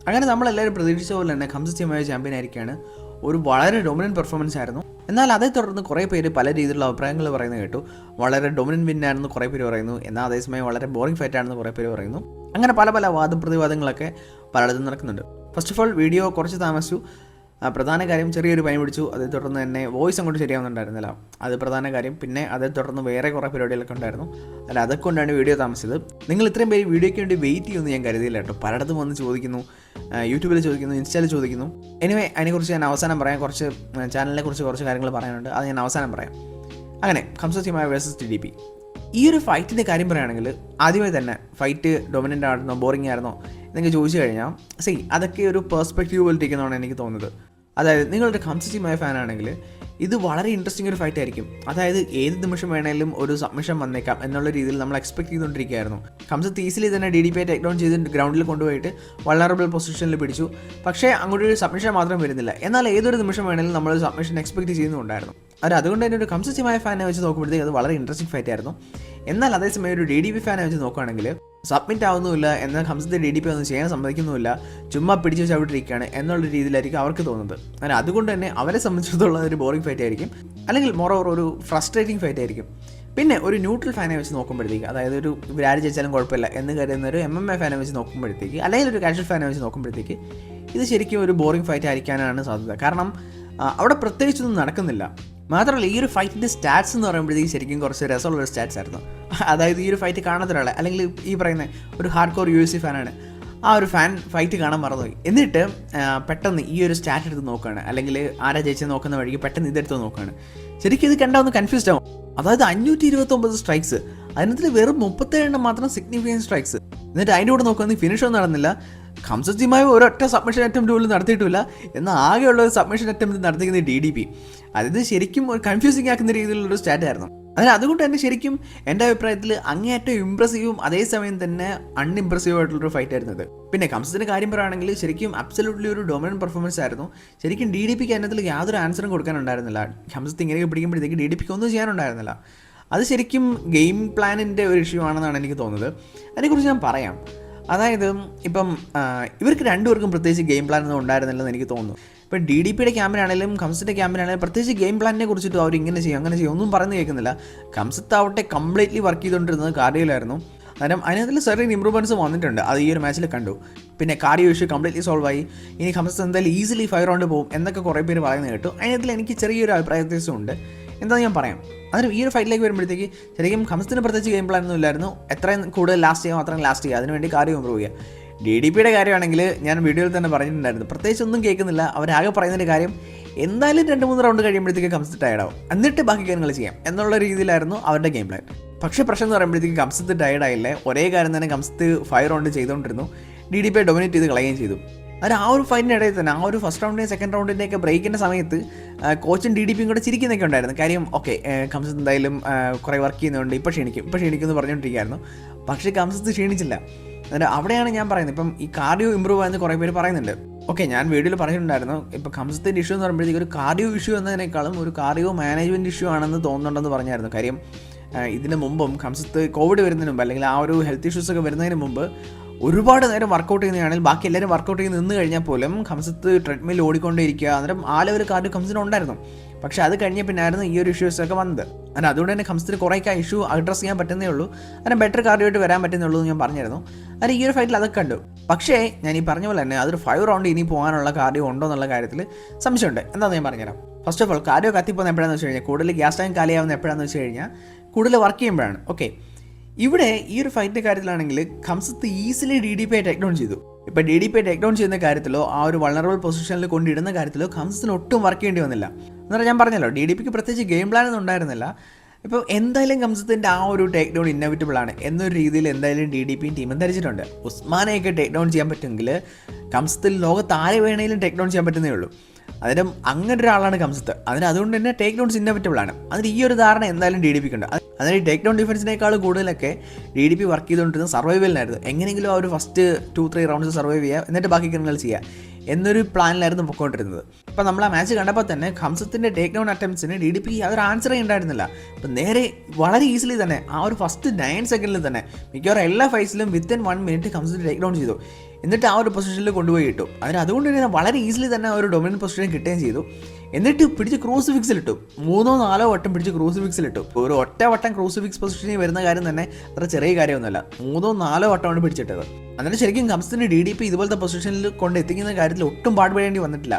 അങ്ങനെ നമ്മളെല്ലാവരും പ്രതീക്ഷിച്ച പോലെ തന്നെ ഖംസ ചാമ്പ്യൻ ആയിരിക്കുകയാണ്. ഒരു വളരെ ഡൊമിനൻറ്റ് പെർഫോമൻസ് ആയിരുന്നു. എന്നാൽ അതേ തുടർന്ന് കുറേ പേര് പല രീതിയിലുള്ള അഭിപ്രായങ്ങൾ പറയുന്നത് കേട്ടു. വളരെ ഡൊമിനൻറ്റ് വിന്നാണെന്ന് കുറേ പേര് പറയുന്നു, എന്നാൽ അതേസമയം വളരെ ബോറിംഗ് ഫൈറ്റാണെന്ന് കുറേ പേര് പറയുന്നു. അങ്ങനെ പല വാദപ്രതിവാദങ്ങളൊക്കെ പലയിടത്തും നടക്കുന്നുണ്ട്. ഫസ്റ്റ് ഓഫ് ഓൾ വീഡിയോ കുറച്ച് താമസിച്ചു. പ്രധാന കാര്യം ചെറിയൊരു പനി പിടിച്ചു. അതേ തുടർന്ന് തന്നെ വോയിസ് അങ്ങോട്ട് ശരിയാവുന്നുണ്ടായിരുന്നില്ല, അത് പ്രധാന കാര്യം. പിന്നെ അതേ തുടർന്ന് വേറെ കുറേ പരിപാടികളൊക്കെ ഉണ്ടായിരുന്നു. അല്ല, അതൊക്കെ കൊണ്ടാണ് വീഡിയോ താമസിച്ചത്. നിങ്ങൾ ഇത്രയും പേര് വീഡിയോയ്ക്ക് വേണ്ടി വെയിറ്റ് ചെയ്യുമെന്ന് ഞാൻ കരുതിയില്ല കേട്ടോ. പലയിടത്തും വന്ന് ചോദിക്കുന്നു, യൂട്യൂബിൽ ചോദിക്കുന്നു, ഇൻസ്റ്റയിൽ ചോദിക്കുന്നു. എനിവേ, അതിനെക്കുറിച്ച് ഞാൻ അവസാനം പറയാം. ചാനലിനെ കുറിച്ച് കുറച്ച് കാര്യങ്ങൾ പറയാനുണ്ട്, അത് ഞാൻ അവസാനം പറയാം. അങ്ങനെ ഖംസ ചിമായ വേഴ്സസ് DDP, ഈ ഒരു ഫൈറ്റിൻ്റെ കാര്യം പറയുകയാണെങ്കിൽ ആദ്യമേ തന്നെ ഫൈറ്റ് ഡൊമിനൻ്റ് ആയിരുന്നോ ബോറിംഗ് ആയിരുന്നോ എന്നൊക്കെ ചോദിച്ചു കഴിഞ്ഞാൽ അതൊക്കെ ഒരു പെർസ്പെക്റ്റീവ് പോലിരിക്കുന്നതാണ് എനിക്ക് തോന്നുന്നത്. അതായത് നിങ്ങളുടെ ഖംസ ചിമായ ഫാനാണെങ്കിൽ ഇത് വളരെ ഇൻട്രസ്റ്റിംഗ് ഒരു ഫൈറ്റ് ആയിരിക്കും. അതായത് ഏത് നിമിഷം വേണമെങ്കിലും ഒരു സബ്മിഷൻ വന്നേക്കാം എന്നുള്ള രീതിയിൽ നമ്മൾ എക്സ്പെക്ട് ചെയ്തുകൊണ്ടിരിക്കുകയായിരുന്നു. ഖംസത്ത് ഈസിലി തന്നെ DDP ടേക്ക് ഡൗൺ ചെയ്ത് ഗ്രൗണ്ടിൽ കൊണ്ടുപോയിട്ട് വൾനറബിൾ പൊസിഷനിൽ പിടിച്ചു. പക്ഷേ അങ്ങോട്ട് ഒരു സബ്മിഷൻ മാത്രം വരുന്നില്ല, എന്നാൽ ഏതൊരു നിമിഷം വേണമെങ്കിലും നമ്മൾ സബ്മിഷൻ എക്സ്പെക്ട് ചെയ്യുന്നുണ്ടായിരുന്നു. അതുകൊണ്ട് തന്നെ ഒരു ഖംസ ചിമായ ഫാനെ വെച്ച് നോക്കുമ്പോഴത്തേക്ക് അത് വളരെ ഇൻട്രസ്റ്റിംഗ് ഫൈറ്റ് ആയിരുന്നു. എന്നാൽ അതേസമയം ഒരു DDP ഫാനെ വെച്ച് നോക്കുകയാണെങ്കിൽ സബ്മിറ്റ് ആവുന്നുമില്ല, എന്നാൽ ഖംസത്തെ DDP ഒന്നും ചെയ്യാൻ സമ്മതിക്കുന്നുമില്ല, ചുമ്മാ പിടിച്ച് ചവിട്ടിരിക്കുകയാണ് എന്നുള്ള രീതിയിലായിരിക്കും അവർക്ക് തോന്നുന്നത്. അങ്ങനെ അതുകൊണ്ട് തന്നെ അവരെ സംബന്ധിച്ചിടത്തോളം ഒരു ബോറിംഗ് ഫൈറ്റ് ആയിരിക്കും, അല്ലെങ്കിൽ മോറോവർ ഒരു ഫ്രസ്ട്രേറ്റിംഗ് ഫൈറ്റ് ആയിരിക്കും. പിന്നെ ഒരു ന്യൂട്രൽ ഫാനെ വെച്ച് നോക്കുമ്പോഴത്തേക്ക്, അതായത് ഒരു ഇവരാര് ജയിച്ചാലും കുഴപ്പമില്ല എന്ന് കരുതുന്ന ഒരു MMA ഫാനെ വെച്ച് നോക്കുമ്പോഴത്തേക്ക്, അല്ലെങ്കിൽ ഒരു കാഷ്വൽ ഫാനെ വെച്ച് നോക്കുമ്പോഴത്തേക്ക് ഇത് ശരിക്കും ഒരു ബോറിംഗ് ഫൈറ്റ് ആയിരിക്കാനാണ് സാധ്യത. കാരണം അവിടെ പ്രത്യേകിച്ചൊന്നും നടക്കുന്നില്ല. മാത്രമല്ല ഈ ഒരു ഫൈറ്റിൻ്റെ സ്റ്റാറ്റ്സ് എന്ന് പറയുമ്പോഴത്തേക്ക് ശരിക്കും കുറച്ച് രസമുള്ളൊരു സ്റ്റാറ്റ്സ് ആയിരുന്നു. അതായത് ഈ ഒരു ഫൈറ്റ് കാണാത്ത ഒരാളെ, അല്ലെങ്കിൽ ഈ പറയുന്ന ഒരു ഹാർഡ് കോർ UFC ഫാനാണ്, ആ ഒരു ഫാൻ ഫൈറ്റ് കാണാൻ മറന്നുപോയി. എന്നിട്ട് പെട്ടെന്ന് ഈ ഒരു സ്റ്റാറ്റ് എടുത്ത് നോക്കുകയാണ്, അല്ലെങ്കിൽ ആരാ ജയിച്ചത് നോക്കുന്ന വഴിക്ക് പെട്ടെന്ന് ഇതെടുത്ത് നോക്കുകയാണ്. ശരിക്കും ഇത് കണ്ടാൽ ഒന്ന് കൺഫ്യൂസ്ഡ് ആവും. അതായത് 529 സ്ട്രൈക്സ്, അതിനകത്തിൽ വെറും 37 മാത്രം സിഗ്നിഫിക്കൻറ്റ് സ്ട്രൈക്സ്. എന്നിട്ട് അതിൻ്റെ കൂടെ നോക്കുകയാണെങ്കിൽ ഫിനിഷൊന്നും നടന്നില്ല. ഖംസ ചിമായ ഒരൊറ്റ സബ്മിഷൻ അറ്റംപ്റ്റ് പോലും നടത്തിയിട്ടില്ല, എന്നാൽ ആകെയുള്ള ഒരു സബ്മിഷൻ അറ്റംപ്റ്റ് നടത്തിക്കുന്നത് DDP. അതായത് ശരിക്കും ഒരു കൺഫ്യൂസിങ് ആക്കുന്ന രീതിയിലുള്ളൊരു സ്റ്റാറ്റ് ആയിരുന്നു. അതുകൊണ്ട് തന്നെ ശരിക്കും എൻ്റെ അഭിപ്രായത്തിൽ അങ്ങേയറ്റം ഇംപ്രസീവും അതേസമയം തന്നെ അൺഇംപ്രസീവ് ആയിട്ടുള്ളൊരു ഫൈറ്റ് ആയിരുന്നത്. പിന്നെ ഖംസത്തിൻ്റെ കാര്യം പറയുകയാണെങ്കിൽ ശരിക്കും അബ്സല്യൂട്ട്ലി ഒരു ഡൊമിനൻറ്റ് പെർഫോമൻസ് ആയിരുന്നു. ശരിക്കും DDPക്ക് അതിനകത്തിൽ യാതൊരു ആൻസറും കൊടുക്കാനുണ്ടായിരുന്നില്ല. ഖംസത്ത് ഇങ്ങനെയൊക്കെ പിടിക്കുമ്പോഴത്തേക്ക് DDPക്ക് ഒന്നും ചെയ്യാനുണ്ടായിരുന്നില്ല. അത് ശരിക്കും ഗെയിം പ്ലാനിൻ്റെ ഒരു ഇഷ്യൂ ആണെന്നാണ് എനിക്ക് തോന്നുന്നത്. അതിനെക്കുറിച്ച് ഞാൻ പറയാം. അതായത് ഇപ്പം ഇവർക്ക് രണ്ടുപേർക്കും പ്രത്യേകിച്ച് ഗെയിം പ്ലാൻ ഒന്നും ഉണ്ടായിരുന്നില്ലെന്ന് എനിക്ക് തോന്നുന്നു. ഇപ്പം DDPയുടെ ക്യാമ്പിനാണെങ്കിലും ഖംസത്തിൻ്റെ ക്യാമ്പിനാണെങ്കിലും പ്രത്യേകിച്ച് ഗെയിം പ്ലാനിനെ കുറിച്ചിട്ട് അവർ ഇങ്ങനെ ചെയ്യും അങ്ങനെ ചെയ്യും ഒന്നും പറഞ്ഞു കേൾക്കുന്നില്ല. ഖംസത്താവട്ടെ കംപ്ലീറ്റ്ലി വർക്ക് ചെയ്തുകൊണ്ടിരുന്നത് കാർഡിയോയിലായിരുന്നു. കാരണം അതിനകത്തിൽ ചെറിയ ഇമ്പ്രൂവ്മെൻറ്റ്സ് വന്നിട്ടുണ്ട്, അത് ഈ ഒരു മാച്ചിൽ കണ്ടു. പിന്നെ കാർഡിയോ ഇഷ്യൂ കംപ്ലീറ്റ്ലി സോൾവ് ആയി. ഇനി ഖംസത്ത് എന്തായാലും ഈസിലി 5 റൗണ്ട് പോകും എന്നൊക്കെ കുറേ പേര് പറയുന്നത് കേട്ടു. അതിനകത്തിൽ എനിക്ക് ചെറിയൊരു അഭിപ്രായ വ്യത്യാസമുണ്ട്. എന്താ ഞാൻ പറയാം. അതിന് ഈ ഒരു ഫൈറ്റിലേക്ക് വരുമ്പോഴത്തേക്ക് ശരിക്കും ഖംസത്തിന് പ്രത്യേകിച്ച് ഗെയിം പ്ലാൻ ഒന്നും ഇല്ലായിരുന്നു. എത്രയും കൂടുതൽ ലാസ്റ്റ് ചെയ്യാം അത്രയും ലാസ്റ്റ് ചെയ്യുക, അതിനുവേണ്ടി കാര്യം ഇമ്പ്രൂവ് ചെയ്യുക. DDPയുടെ കാര്യമാണെങ്കിൽ ഞാൻ വീഡിയോയിൽ തന്നെ പറഞ്ഞിട്ടുണ്ടായിരുന്നു, പ്രത്യേകിച്ച് ഒന്നും കേൾക്കുന്നില്ല. അവരാകെ പറയുന്നതിൻ്റെ കാര്യം എന്തായാലും 2-3 റൗണ്ട് കഴിയുമ്പോഴത്തേക്ക് ഖംസത്ത് ടയർഡാവും, എന്നിട്ട് ബാക്കി കാര്യങ്ങൾ ചെയ്യാം എന്നുള്ള രീതിയിലായിരുന്നു അവരുടെ ഗെയിം പ്ലാൻ. പക്ഷേ പ്രശ്നം എന്ന് പറയുമ്പോഴത്തേക്ക് ഖംസത്ത് ടയർഡായില്ലേ, ഒരേ കാര്യം തന്നെ ഖംസത്ത് 5 റൗണ്ട് ചെയ്തുകൊണ്ടിരുന്നു. DDP ഡൊമിനേറ്റ് ചെയ്ത് കളയുകയും ചെയ്തു. ആ ഒരു ഫൈറ്റിൻ്റെ ഇടയിൽ തന്നെ ആ ഒരു ഫസ്റ്റ് റൗണ്ടിൻ്റെയും സെക്കൻഡ് റൗണ്ടിൻ്റെയൊക്കെ ബ്രേക്കിൻ്റെ സമയത്ത് കോച്ചും DDPയും കൂടെ ചിരിക്കുന്നൊക്കെ ഉണ്ടായിരുന്നു. കാര്യം ഓക്കെ ഖംസത്ത് എന്തായാലും കുറേ വർക്ക് ചെയ്യുന്നതുകൊണ്ട് ഇപ്പോൾ ക്ഷീണിക്കും എന്ന് പറഞ്ഞുകൊണ്ടിരിക്കുകയായിരുന്നു. പക്ഷേ ഖംസത്ത് ക്ഷീണിച്ചില്ല. എന്നിട്ട് അവിടെയാണ് ഞാൻ പറയുന്നത്, ഇപ്പം ഈ കാർഡിയോ ഇമ്പ്രൂവ് ആയെന്ന് കുറേ പേര് പറയുന്നുണ്ട്. ഓക്കെ, ഞാൻ വീഡിയോയിൽ പറഞ്ഞിട്ടുണ്ടായിരുന്നു, ഇപ്പോൾ ഖംസത്തിൻ്റെ ഇഷ്യൂ എന്ന് പറയുമ്പോഴത്തേക്ക് ഒരു കാർഡിയോ ഇഷ്യൂ എന്നതിനേക്കാളും ഒരു കാർഡിയോ മാനേജ്മെൻറ്റ് ഇഷ്യൂ ആണെന്ന് തോന്നുന്നുണ്ടെന്ന് പറഞ്ഞായിരുന്നു. കാര്യം ഇതിന് മുമ്പും ഖംസത്ത് കോവിഡ് വരുന്നതിന് മുമ്പ്, അല്ലെങ്കിൽ ആ ഒരു ഹെൽത്ത് ഇഷ്യൂസൊക്കെ വരുന്നതിന് മുമ്പ് ഒരുപാട് നേരം വർക്കൗട്ട് ചെയ്യുന്നതാണെങ്കിൽ ബാക്കി എല്ലാവരും വർക്കൗട്ട് ചെയ്ത് നിന്ന് കഴിഞ്ഞാൽ പോലും ഖംസത്ത് ട്രെഡ്മിൽ ഓടിക്കൊണ്ടേയിരിക്കുക. അന്നേരം ആ ലെവൽ കാർഡിയോ ഖംസത്തിന് ഉണ്ടായിരുന്നു. പക്ഷേ അത് കഴിഞ്ഞ പിന്നായിരുന്നു ഈ ഒരു ഇഷ്യൂസൊക്കെ വന്നത്. അതുകൊണ്ട് തന്നെ ഖംസത്തിന് കുറേയൊക്കെ ആ ഇഷ്യൂ അഡ്രസ്സ് ചെയ്യാൻ പറ്റുന്നേ ഉള്ളൂ, അങ്ങനെ ബെറ്റർ കാർഡിയോ ആയിട്ട് വരാൻ പറ്റുന്നേ ഉള്ളൂ എന്ന് ഞാൻ പറഞ്ഞിരുന്നു. ഈ ഒരു ഫൈറ്റിൽ അതൊക്കെ കണ്ടു. പക്ഷേ ഞാൻ ഈ പറഞ്ഞ പോലെ തന്നെ അതൊരു 5 റൗണ്ട് ഇനി പോകാനുള്ള കാർഡിയോ ഉണ്ടോ എന്നുള്ള കാര്യത്തിൽ സംശയമുണ്ട്. എന്താണെന്ന് ഞാൻ പറഞ്ഞുതരാം. ഫസ്റ്റ് ഓഫ് ഓൾ കാർഡിയോ കത്തിപ്പോകുന്ന എപ്പോഴാണെന്ന് വെച്ച് കഴിഞ്ഞാൽ, കൂടുതൽ ഗ്യാസ് ടാങ്ക് കാലിയാവുന്ന എപ്പോഴാണെന്ന് വെച്ച് കഴിഞ്ഞാൽ കൂടുതൽ വർക്ക് ചെയ്യുമ്പോഴാണ്. ഓക്കെ, ഇവിടെ ഈ ഒരു ഫൈറ്റിൻ്റെ കാര്യത്തിലാണെങ്കിൽ ഖംസത്ത് ഈസിലി DDP ടേക്ക് ഡൗൺ ചെയ്തു. ഇപ്പോൾ DDP ടേക്ക് ഡൗൺ ചെയ്യുന്ന കാര്യത്തിലോ ആ ഒരു വൾനറബിൾ പൊസിഷനിൽ കൊണ്ടിടുന്ന കാര്യത്തിലോ ഖംസത്തിന് ഒട്ടും വർക്ക് ചെയ്യേണ്ടി വന്നില്ല. എന്നാൽ ഞാൻ പറഞ്ഞല്ലോ, DDPക്ക് പ്രത്യേകിച്ച് ഗെയിം പ്ലാൻ ഒന്നും ഉണ്ടായിരുന്നില്ല. ഇപ്പോൾ എന്തായാലും ഖംസത്തിൻ്റെ ആ ഒരു ടേക്ക് ഡൗൺ ഇന്നവിറ്റബിൾ ആണ് എന്നൊരു രീതിയിൽ എന്തായാലും DDPയും ടീമും ധരിച്ചിട്ടുണ്ട്. ഉസ്മാനെയൊക്കെ ടേക്ക് ഡൗൺ ചെയ്യാൻ പറ്റുമെങ്കിൽ ഖംസത്തിൽ ലോകത്ത് ആരെ വേണമെങ്കിലും ടേക്ക് ഡൗൺ ചെയ്യാൻ പറ്റുന്നേ ഉള്ളൂ. അങ്ങനെ ഒരാളാണ് ഖംസത്ത്. അതുകൊണ്ട് തന്നെ ടേക്ക് ഡൗൺസ് ഇന്നവിറ്റബിൾ ആണ്. ഈ ഒരു ധാരണ എന്തായാലും DDPക്ക് ഉണ്ട്. ഈ ടേക്ക് ഡൗൺ ഡിഫൻസിനേക്കാൾ കൂടുതലൊക്കെ DDP വർക്ക് ചെയ്തുകൊണ്ടിരുന്ന സർവൈവലിനായിരുന്നു. എങ്ങനെയെങ്കിലും ആ ഒരു ഫസ്റ്റ് 2-3 റൗണ്ട്സ് സർവൈവ് ചെയ്യുക, എന്നിട്ട് ബാക്കി കാര്യങ്ങൾ ചെയ്യുക എന്നൊരു പ്ലാനിലായിരുന്നു പൊയ്ക്കൊണ്ടിരുന്നത്. അപ്പോൾ നമ്മൾ ആ മാച്ച് കണ്ടപ്പോൾ തന്നെ ഖംസത്തിൻ്റെ ടേക്ക് ഡൗൺ അറ്റംപ്റ്റ്സിന് DDP അതൊരു ആൻസറേ ഉണ്ടായിരുന്നില്ല. അപ്പം നേരെ വളരെ ഈസിലി തന്നെ ആ ഒരു ഫസ്റ്റ് 9 സെക്കൻഡിൽ തന്നെ മിക്കവാറും എല്ലാ ഫൈറ്റ്സിലും വിത്തിൻ 1 മിനിറ്റ് ഖംസത്ത് ടേക്ക് ഡൗൺ ചെയ്തു. എന്നിട്ട് ആ ഒരു പൊസിഷനിൽ കൊണ്ടുപോയി ഇട്ടു. അതുകൊണ്ട് തന്നെ വളരെ ഈസിലി തന്നെ ഒരു ഡൊമിനൻ പൊസിഷൻ കിട്ടുകയും ചെയ്തു. എന്നിട്ട് പിടിച്ച് ക്രൂസിഫിക്സിലിട്ടു. 3-4 വട്ടം പിടിച്ച് ക്രൂസിഫിക്സിലിട്ടു. ഒരു ഒറ്റ വട്ടം ക്രൂസിഫിക്സ് പൊസിഷനിൽ വരുന്ന കാര്യം തന്നെ അത്ര ചെറിയ കാര്യമൊന്നുമല്ല. 3-4 വട്ടമാണ് പിടിച്ചിട്ടത്. എന്നിട്ട് ശരിക്കും കംസത്തിന് DDP ഇതുപോലത്തെ പൊസിഷനിൽ കൊണ്ട് എത്തിക്കുന്ന കാര്യത്തിൽ ഒട്ടും പാടുപെടേണ്ടി വന്നിട്ടില്ല.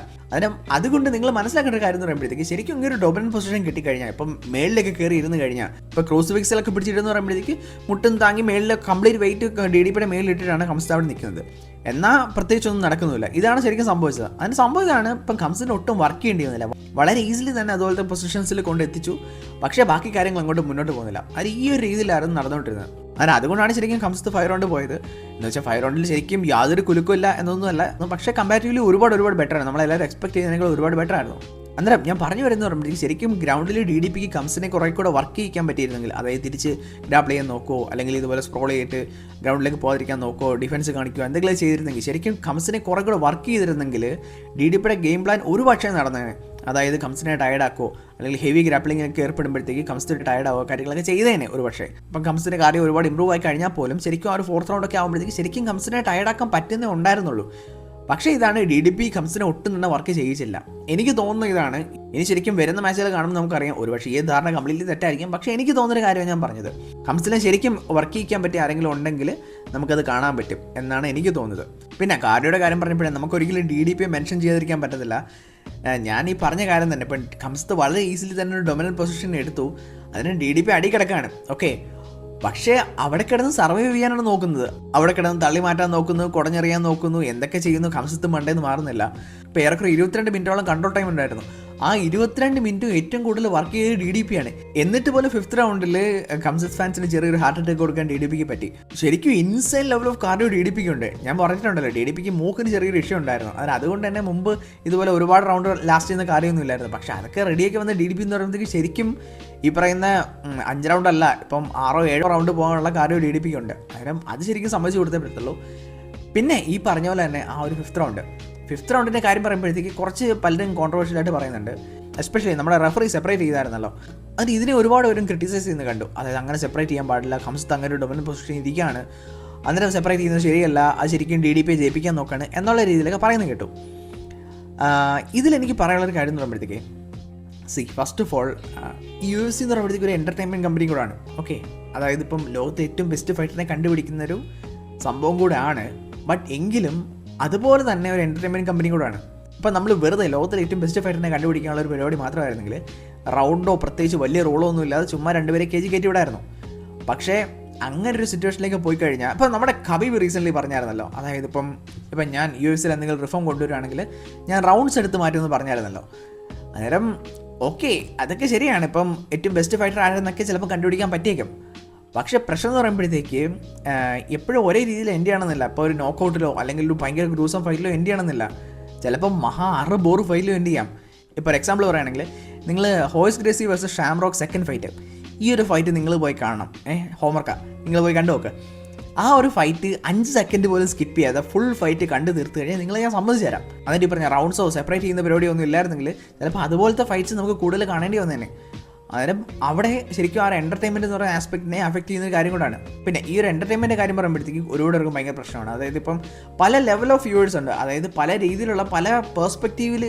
അതുകൊണ്ട് നിങ്ങൾ മനസ്സിലാക്കേണ്ട കാര്യം എന്ന് പറയുമ്പോഴത്തേക്ക് ശരിക്കും ഇങ്ങനെ ഒരു ഡൊമിനൻ പൊസിഷൻ കിട്ടിക്കഴിഞ്ഞാൽ, ഇപ്പം മേളിലേക്ക് കയറി ഇരുന്ന് കഴിഞ്ഞാൽ, ഇപ്പോൾ ക്രൂസിഫിക്സിലൊക്കെ പിടിച്ചിരുന്ന് പറയുമ്പോഴത്തേക്ക് മുട്ടും താങ്ങി മേളിൽ കംപ്ലീറ്റ് വെയിറ്റ് DDPയുടെ മേളിലിട്ടിട്ടാണ് കംസ അവിടെ നിൽക്കുന്നത്. എന്നാൽ പ്രത്യേകിച്ചൊന്നും നടക്കുന്നില്ല. ഇതാണ് ശരിക്കും സംഭവിച്ചത്. അതിന് സംഭവിച്ചതാണ് ഇപ്പം കംസിന് ഒട്ടും വർക്ക് ചെയ്യേണ്ടി വന്നില്ല. വളരെ ഈസിലി തന്നെ അതുപോലത്തെ പൊസിഷൻസിൽ കൊണ്ടെത്തിച്ചു. പക്ഷേ ബാക്കി കാര്യങ്ങൾ അങ്ങോട്ട് മുന്നോട്ട് പോകുന്നില്ല. അത് ഈ ഒരു രീതിയിലായിരുന്നു നടന്നുകൊണ്ടിരുന്നത്. അതുകൊണ്ടാണ് ശരിക്കും കംസത്ത് 5 റൗണ്ട് പോയത്. എന്ന് വെച്ചാൽ 5 റൗണ്ടിൽ ശരിക്കും യാതൊരു കുലുക്കമില്ല എന്നൊന്നുമല്ല, പക്ഷേ കമ്പാരിറ്റീവ്ലി ഒരുപാട് ബെറ്ററാണ്. നമ്മളെല്ലാവരും എക്സ്പെക്ട് ചെയ്യുന്നതിനേക്കാൾ ഒരുപാട് ബെറ്റർ ആയിരുന്നു. അന്നേരം ഞാൻ പറഞ്ഞു വരുന്നത് പറയുമ്പോഴത്തേക്ക് ശരിക്കും ഗ്രൗണ്ടിൽ DDPക്ക് കംസിനെ കുറേ കൂടെ വർക്ക് ചെയ്യിക്കാൻ പറ്റിയിരുന്നെങ്കിൽ, അതായത് തിരിച്ച് ഗ്രാബിൾ ചെയ്യാൻ നോക്കുമോ, അല്ലെങ്കിൽ ഇതുപോലെ സ്ക്രോൾ ചെയ്തിട്ട് ഗ്രൗണ്ടിലേക്ക് പോകാതിരിക്കാൻ നോക്കുമോ, ഡിഫൻസ് കാണിക്കുമോ, എന്തെങ്കിലും ചെയ്തിരുന്നെങ്കിൽ, ശരിക്കും കംസിനെ കുറേ കൂടെ വർക്ക് ചെയ്തിരുന്നെങ്കിൽ DDPയുടെ ഗെയിം പ്ലാൻ ഒരു പക്ഷേ നടന്നേനെ. അതായത് കംസിനെ ടയർഡാക്കോ, അല്ലെങ്കിൽ ഹെവി ഗ്രാപ്ലിങ്ങിനൊക്കെ ഏർപ്പെടുമ്പോഴത്തേക്ക് കംസിന് ടയർഡാവോ കാര്യങ്ങളൊക്കെ ചെയ്തേനെ ഒരു പക്ഷേ. അപ്പം കംസിൻ്റെ കാര്യം ഒരുപാട് ഇമ്പ്രൂവ് ആയി കഴിഞ്ഞാൽ പോലും ശരിക്കും ആ ഒരു 4th റൗണ്ടൊക്കെ ആകുമ്പോഴത്തേക്ക് ശരിക്കും കംസിനെ ടയർഡാക്കാൻ പറ്റുന്നേ ഉണ്ടായിരുന്നുള്ളൂ. പക്ഷേ ഇതാണ് DDP കംസിനെ ഒട്ടും തന്നെ വർക്ക് ചെയ്യിച്ചില്ല. എനിക്ക് തോന്നുന്ന ഇതാണ്. ഇനി ശരിക്കും വരുന്ന മാച്ചുകൾ കാണുമ്പോൾ നമുക്കറിയാം ഒരുപക്ഷേ ഈ ധാരണ കംപ്ലീറ്റ്ലി തെറ്റായിരിക്കും. പക്ഷേ എനിക്ക് തോന്നുന്ന കാര്യമാണ് ഞാൻ പറഞ്ഞത്. കംസിനെ ശരിക്കും വർക്ക് ചെയ്യിക്കാൻ പറ്റിയ ആരെങ്കിലും ഉണ്ടെങ്കിൽ നമുക്കത് കാണാൻ പറ്റും എന്നാണ് എനിക്ക് തോന്നുന്നത്. പിന്നെ കാർഡിയോയുടെ കാര്യം പറഞ്ഞപ്പോഴേ നമുക്കൊരിക്കലും DDP മെൻഷൻ ചെയ്തിരിക്കാൻ പറ്റത്തില്ല. ഞാൻ ഈ പറഞ്ഞ കാര്യം തന്നെ, ഇപ്പം കംസത്ത് വളരെ ഈസിലി തന്നെ ഒരു ഡൊമിനൻ പൊസിഷൻ എടുത്തു. അതിന് DDP അടി കിടക്കാണ്. ഓക്കെ, പക്ഷേ അവിടെ കിടന്ന് സർവൈവ് ചെയ്യാനാണ് നോക്കുന്നത്. അവിടെ കിടന്ന് തള്ളി മാറ്റാൻ നോക്കുന്നു, കുടഞ്ഞെറിയാൻ നോക്കുന്നു, എന്തൊക്കെ ചെയ്യുന്നു. കംസത്ത് മണ്ടേന്ന് മാറുന്നില്ല. ഇപ്പോൾ ഏറെക്കുറെ 22 മിനിറ്റോളം കൺട്രോൾ ടൈം ഉണ്ടായിരുന്നു. ആ 22 മിനിറ്റും ഏറ്റവും കൂടുതൽ വർക്ക് ചെയ്ത് DDP ആണ്. എന്നിട്ട് പോലും 5th റൗണ്ടിൽ കംസത്ത് ഫാൻസിന് ചെറിയൊരു ഹാർട്ട് അറ്റാക്ക് കൊടുക്കാൻ DDPക്ക് പറ്റി. ശരിക്കും ഇൻസൈൻ ലെവൽ ഓഫ് കാർഡിയോ DDPക്ക് ഉണ്ട്. ഞാൻ പറഞ്ഞിട്ടുണ്ടല്ലോ, DDPക്ക് മൂക്കിന് ചെറിയൊരു ഇഷ്യൂ ഉണ്ടായിരുന്നു. അതുകൊണ്ട് തന്നെ മുമ്പ് ഇതുപോലെ ഒരുപാട് റൗണ്ട് ലാസ്റ്റ് ചെയ്യുന്ന കാര്യമൊന്നും ഇല്ലായിരുന്നു. പക്ഷേ അതൊക്കെ റെഡിയാക്കി വന്ന DDP എന്ന് പറയുമ്പോഴത്തേക്ക് ശരിക്കും ഈ പറയുന്ന 5 റൗണ്ട് അല്ല, ഇപ്പം 6-7 റൗണ്ട് പോകാനുള്ള കാര്യം DDPക്ക് ഉണ്ട്. അത് ശരിക്കും സമ്മതിച്ച് കൊടുത്തേ പറ്റത്തുള്ളൂ. പിന്നെ ഈ പറഞ്ഞ പോലെ തന്നെ ആ ഒരു 5th റൗണ്ടിൻ്റെ കാര്യം പറയുമ്പോഴത്തേക്ക് കുറച്ച് പലരും കോൺട്രവേഴ്ഷ്യലായിട്ട് പറയുന്നുണ്ട്. എസ്പെഷ്യലി നമ്മുടെ റെഫറി സെപ്പറേറ്റ് ചെയ്തായിരുന്നല്ലോ, അത് ഇതിനെ ഒരുപാട് പേരും ക്രിറ്റിസൈസ് ചെയ്യുന്ന കണ്ടു. അതായത് അങ്ങനെ സെപ്പറേറ്റ് ചെയ്യാൻ പാടില്ല, കംസത്ത് അങ്ങനെ ഒരു ഡൊമിനൻ പൊസിഷൻ ഇരിക്കുകയാണ്, അന്നേരം സെപ്പറേറ്റ് ചെയ്യുന്നത് ശരിയല്ല, അത് ശരിക്കും DDP ജയിപ്പിക്കാൻ നോക്കുകയാണ് എന്നുള്ള രീതിയിലൊക്കെ പറയുന്നത് കേട്ടു. ഇതിലെനിക്ക് പറയാനുള്ളൊരു കാര്യം എന്ന് പറയുമ്പോഴത്തേക്ക്, ഫസ്റ്റ് ഓഫ് ഓൾ UFC എന്ന് പറയുമ്പോഴത്തേക്ക് ഒരു എൻ്റർടൈൻമെൻറ്റ് കമ്പനി കൂടാണ്. ഓക്കെ, അതായത് ഇപ്പം ലോകത്തെ ഏറ്റവും ബെസ്റ്റ് ഫൈറ്ററിനെ കണ്ടുപിടിക്കുന്നൊരു സംഭവം കൂടെയാണ്. ബട്ട് എങ്കിലും അതുപോലെ തന്നെ ഒരു എൻ്റർടൈൻമെൻറ്റ് കമ്പനി കൂടെയാണ്. ഇപ്പം നമ്മൾ വെറുതെ ലോകത്തിലെ ഏറ്റവും ബെസ്റ്റ് ഫൈറ്ററിനെ കണ്ടുപിടിക്കാനുള്ള ഒരു പരിപാടി മാത്രമായിരുന്നെങ്കിൽ റൗണ്ടോ പ്രത്യേകിച്ച് വലിയ റോളോ ഒന്നും ഇല്ലാതെ ചുമ്മാ 2 പേരെ കേജി കയറ്റി വിടായിരുന്നു. പക്ഷേ അങ്ങനെ ഒരു സിറ്റുവേഷനിലേക്ക് പോയി കഴിഞ്ഞാൽ, ഇപ്പം നമ്മുടെ ഖബീബ് റീസെൻ്റ്ലി പറഞ്ഞായിരുന്നല്ലോ, അതായത് ഇപ്പം ഞാൻ UFC എന്തെങ്കിലും റിഫോം കൊണ്ടുവരികയാണെങ്കിൽ ഞാൻ റൗണ്ട്സ് എടുത്ത് മാറ്റുമെന്ന് പറഞ്ഞായിരുന്നല്ലോ. അന്നേരം ഓക്കെ, അതൊക്കെ ശരിയാണ്. ഇപ്പം ഏറ്റവും ബെസ്റ്റ് ഫൈറ്റർ ആരെന്നൊക്കെ ചിലപ്പോൾ കണ്ടുപിടിക്കാൻ പറ്റിയേക്കും. പക്ഷേ പ്രശ്നം എന്ന് പറയുമ്പോഴത്തേക്ക് എപ്പോഴും ഒരേ രീതിയിൽ എൻഡ് ചെയ്യണമെന്നില്ല. ഇപ്പോൾ ഒരു നോക്കൗട്ടിലോ അല്ലെങ്കിൽ ഒരു ഭയങ്കര ഗ്രൂസം ഫൈറ്റിലോ എൻഡ് ചെയ്യണമെന്നില്ല. ചിലപ്പോൾ ബോർ ഫൈറ്റിലോ എൻഡ് ചെയ്യാം. ഇപ്പോൾ ഒരു എക്സാമ്പിൾ പറയുകയാണെങ്കിൽ, നിങ്ങൾ horse Gracy versus shamrock second fight, ഈ ഒരു ഫൈറ്റ് നിങ്ങൾ പോയി കാണണം. ഹോംവർക്കാണ്, നിങ്ങൾ പോയി കണ്ടു നോക്ക്. ആ ഒരു ഫൈറ്റ് 5 സെക്കൻഡ് പോലും സ്കിപ്പ് ചെയ്യാതെ ഫുൾ ഫൈറ്റ് കണ്ട് തീർത്ത് കഴിഞ്ഞാൽ നിങ്ങളെ ഞാൻ സമ്മതിച്ചു തരാം. എന്നിട്ട് പറഞ്ഞാൽ റൗണ്ട്സോ സെപ്പറേറ്റ് ചെയ്യുന്ന പരിപാടിയൊന്നും ഇല്ലായിരുന്നെങ്കിൽ ചിലപ്പോൾ അതുപോലത്തെ ഫൈറ്റ്സ് നമുക്ക് കൂടുതൽ കാണേണ്ടി വന്നേനെ. അന്നേരം അവിടെ ശരിക്കും ആ ഒരു എൻ്റർടൈൻമെൻറ്റ് എന്ന് പറയുന്ന ആസ്പെക്റ്റിനെ അഫക്റ്റ് ചെയ്യുന്ന ഒരു കാര്യം കൂടാണ്. പിന്നെ ഈ ഒരു എൻ്റർടൈൻമെൻറ്റ് കാര്യം പറയുമ്പോഴത്തേക്ക് ഒരുപാട് ഭയങ്കര പ്രശ്നമാണ്. അതായത് ഇപ്പം പല ലെവൽ ഓഫ് വ്യൂവേഴ്സ് ഉണ്ട്. അതായത് പല രീതിയിലുള്ള പല പെർസ്പെക്റ്റീവിൽ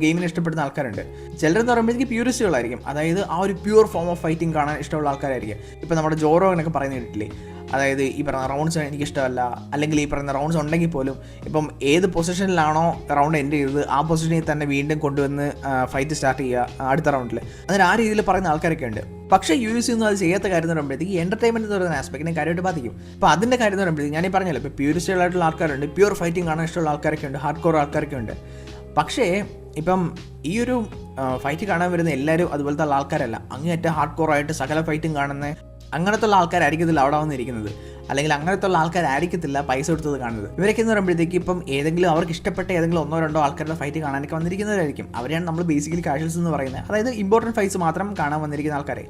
ഗെയിമിനെ ഇഷ്ടപ്പെടുന്ന ആൾക്കാരുണ്ട്. ചിലരെന്ന് പറയുമ്പോഴത്തേക്ക് പ്യൂരിസ്റ്റുകളായിരിക്കും. അതായത് ആ ഒരു പ്യൂർ ഫോം ഓഫ് ഫൈറ്റിംഗ് കാണാൻ ഇഷ്ടമുള്ള ആൾക്കാരായിരിക്കും. ഇപ്പം നമ്മുടെ ജോറോ എന്നൊക്കെ പറയുന്ന കേട്ടില്ലേ, അതായത് ഈ പറയുന്ന റൗണ്ട്സ് എനിക്കിഷ്ടമല്ല, അല്ലെങ്കിൽ ഈ പറയുന്ന റൗണ്ട്സ് ഉണ്ടെങ്കിൽ പോലും ഇപ്പം ഏത് പൊസിഷനിലാണോ റൗണ്ട് എൻഡ് ചെയ്തത് ആ പൊസിഷനിൽ തന്നെ വീണ്ടും കൊണ്ടുവന്ന് ഫൈറ്റ് സ്റ്റാർട്ട് ചെയ്യുക അടുത്ത റൗണ്ടിൽ. അതിന് ആ രീതിയിൽ പറയുന്ന ആൾക്കാരൊക്കെ ഉണ്ട്. പക്ഷേ UFC ഒന്നും അത് ചെയ്യാത്ത കാര്യം എന്ന് പറയുമ്പോഴത്തേക്ക് എൻ്റർടൈൻമെൻറ്റ് എന്ന് പറയുന്ന ആസ്പെക്റ്റിനെ കാര്യമായിട്ട് ബാധിക്കും. അപ്പോൾ അതിൻ്റെ കാര്യം എന്ന് പറയുമ്പോഴത്തേക്ക് ഞാൻ ഈ പറഞ്ഞല്ലോ, ഇപ്പോൾ പ്യൂരിസ്റ്റുകളായിട്ടുള്ള ആൾക്കാരുണ്ട്, പ്യൂർ ഫൈറ്റിംഗ് കാണാൻ ഇഷ്ടമുള്ള ആൾക്കാരൊക്കെ ഉണ്ട്, ഹാർഡ് കോർ ആൾക്കാരൊക്കെ ഉണ്ട്. പക്ഷേ ഇപ്പം ഈ ഒരു ഫൈറ്റ് കാണാൻ വരുന്ന എല്ലാവരും അതുപോലത്തെ ഉള്ള ആൾക്കാരല്ല. അങ്ങേയറ്റം ഹാർഡ് കോറായിട്ട് സകല ഫൈറ്റും കാണുന്ന അങ്ങനത്തുള്ള ആൾക്കാരായിരിക്കത്തില്ല അവിടെ വന്നിരിക്കുന്നത്, അല്ലെങ്കിൽ അങ്ങനത്തുള്ള ആൾക്കാരായിരിക്കത്തില്ല പൈസ കൊടുത്തത് കാണുന്നത്. ഇവരൊക്കെ എന്ന് പറയുമ്പോഴത്തേക്ക് ഇപ്പം ഏതെങ്കിലും അവർക്ക് ഇഷ്ടപ്പെട്ട ഏതെങ്കിലും 1-2 ആൾക്കാരുടെ ഫൈറ്റ് കാണാനൊക്കെ വന്നിരിക്കുന്നവരായിരിക്കും. അവരെയാണ് നമ്മൾ ബേസിക്കലി കാഷ്വൽസ് എന്ന് പറയുന്നത്. അതായത് ഇമ്പോർട്ടൻറ്റ് ഫൈറ്റ്സ് മാത്രം കാണാൻ വന്നിരിക്കുന്ന ആൾക്കാരെ.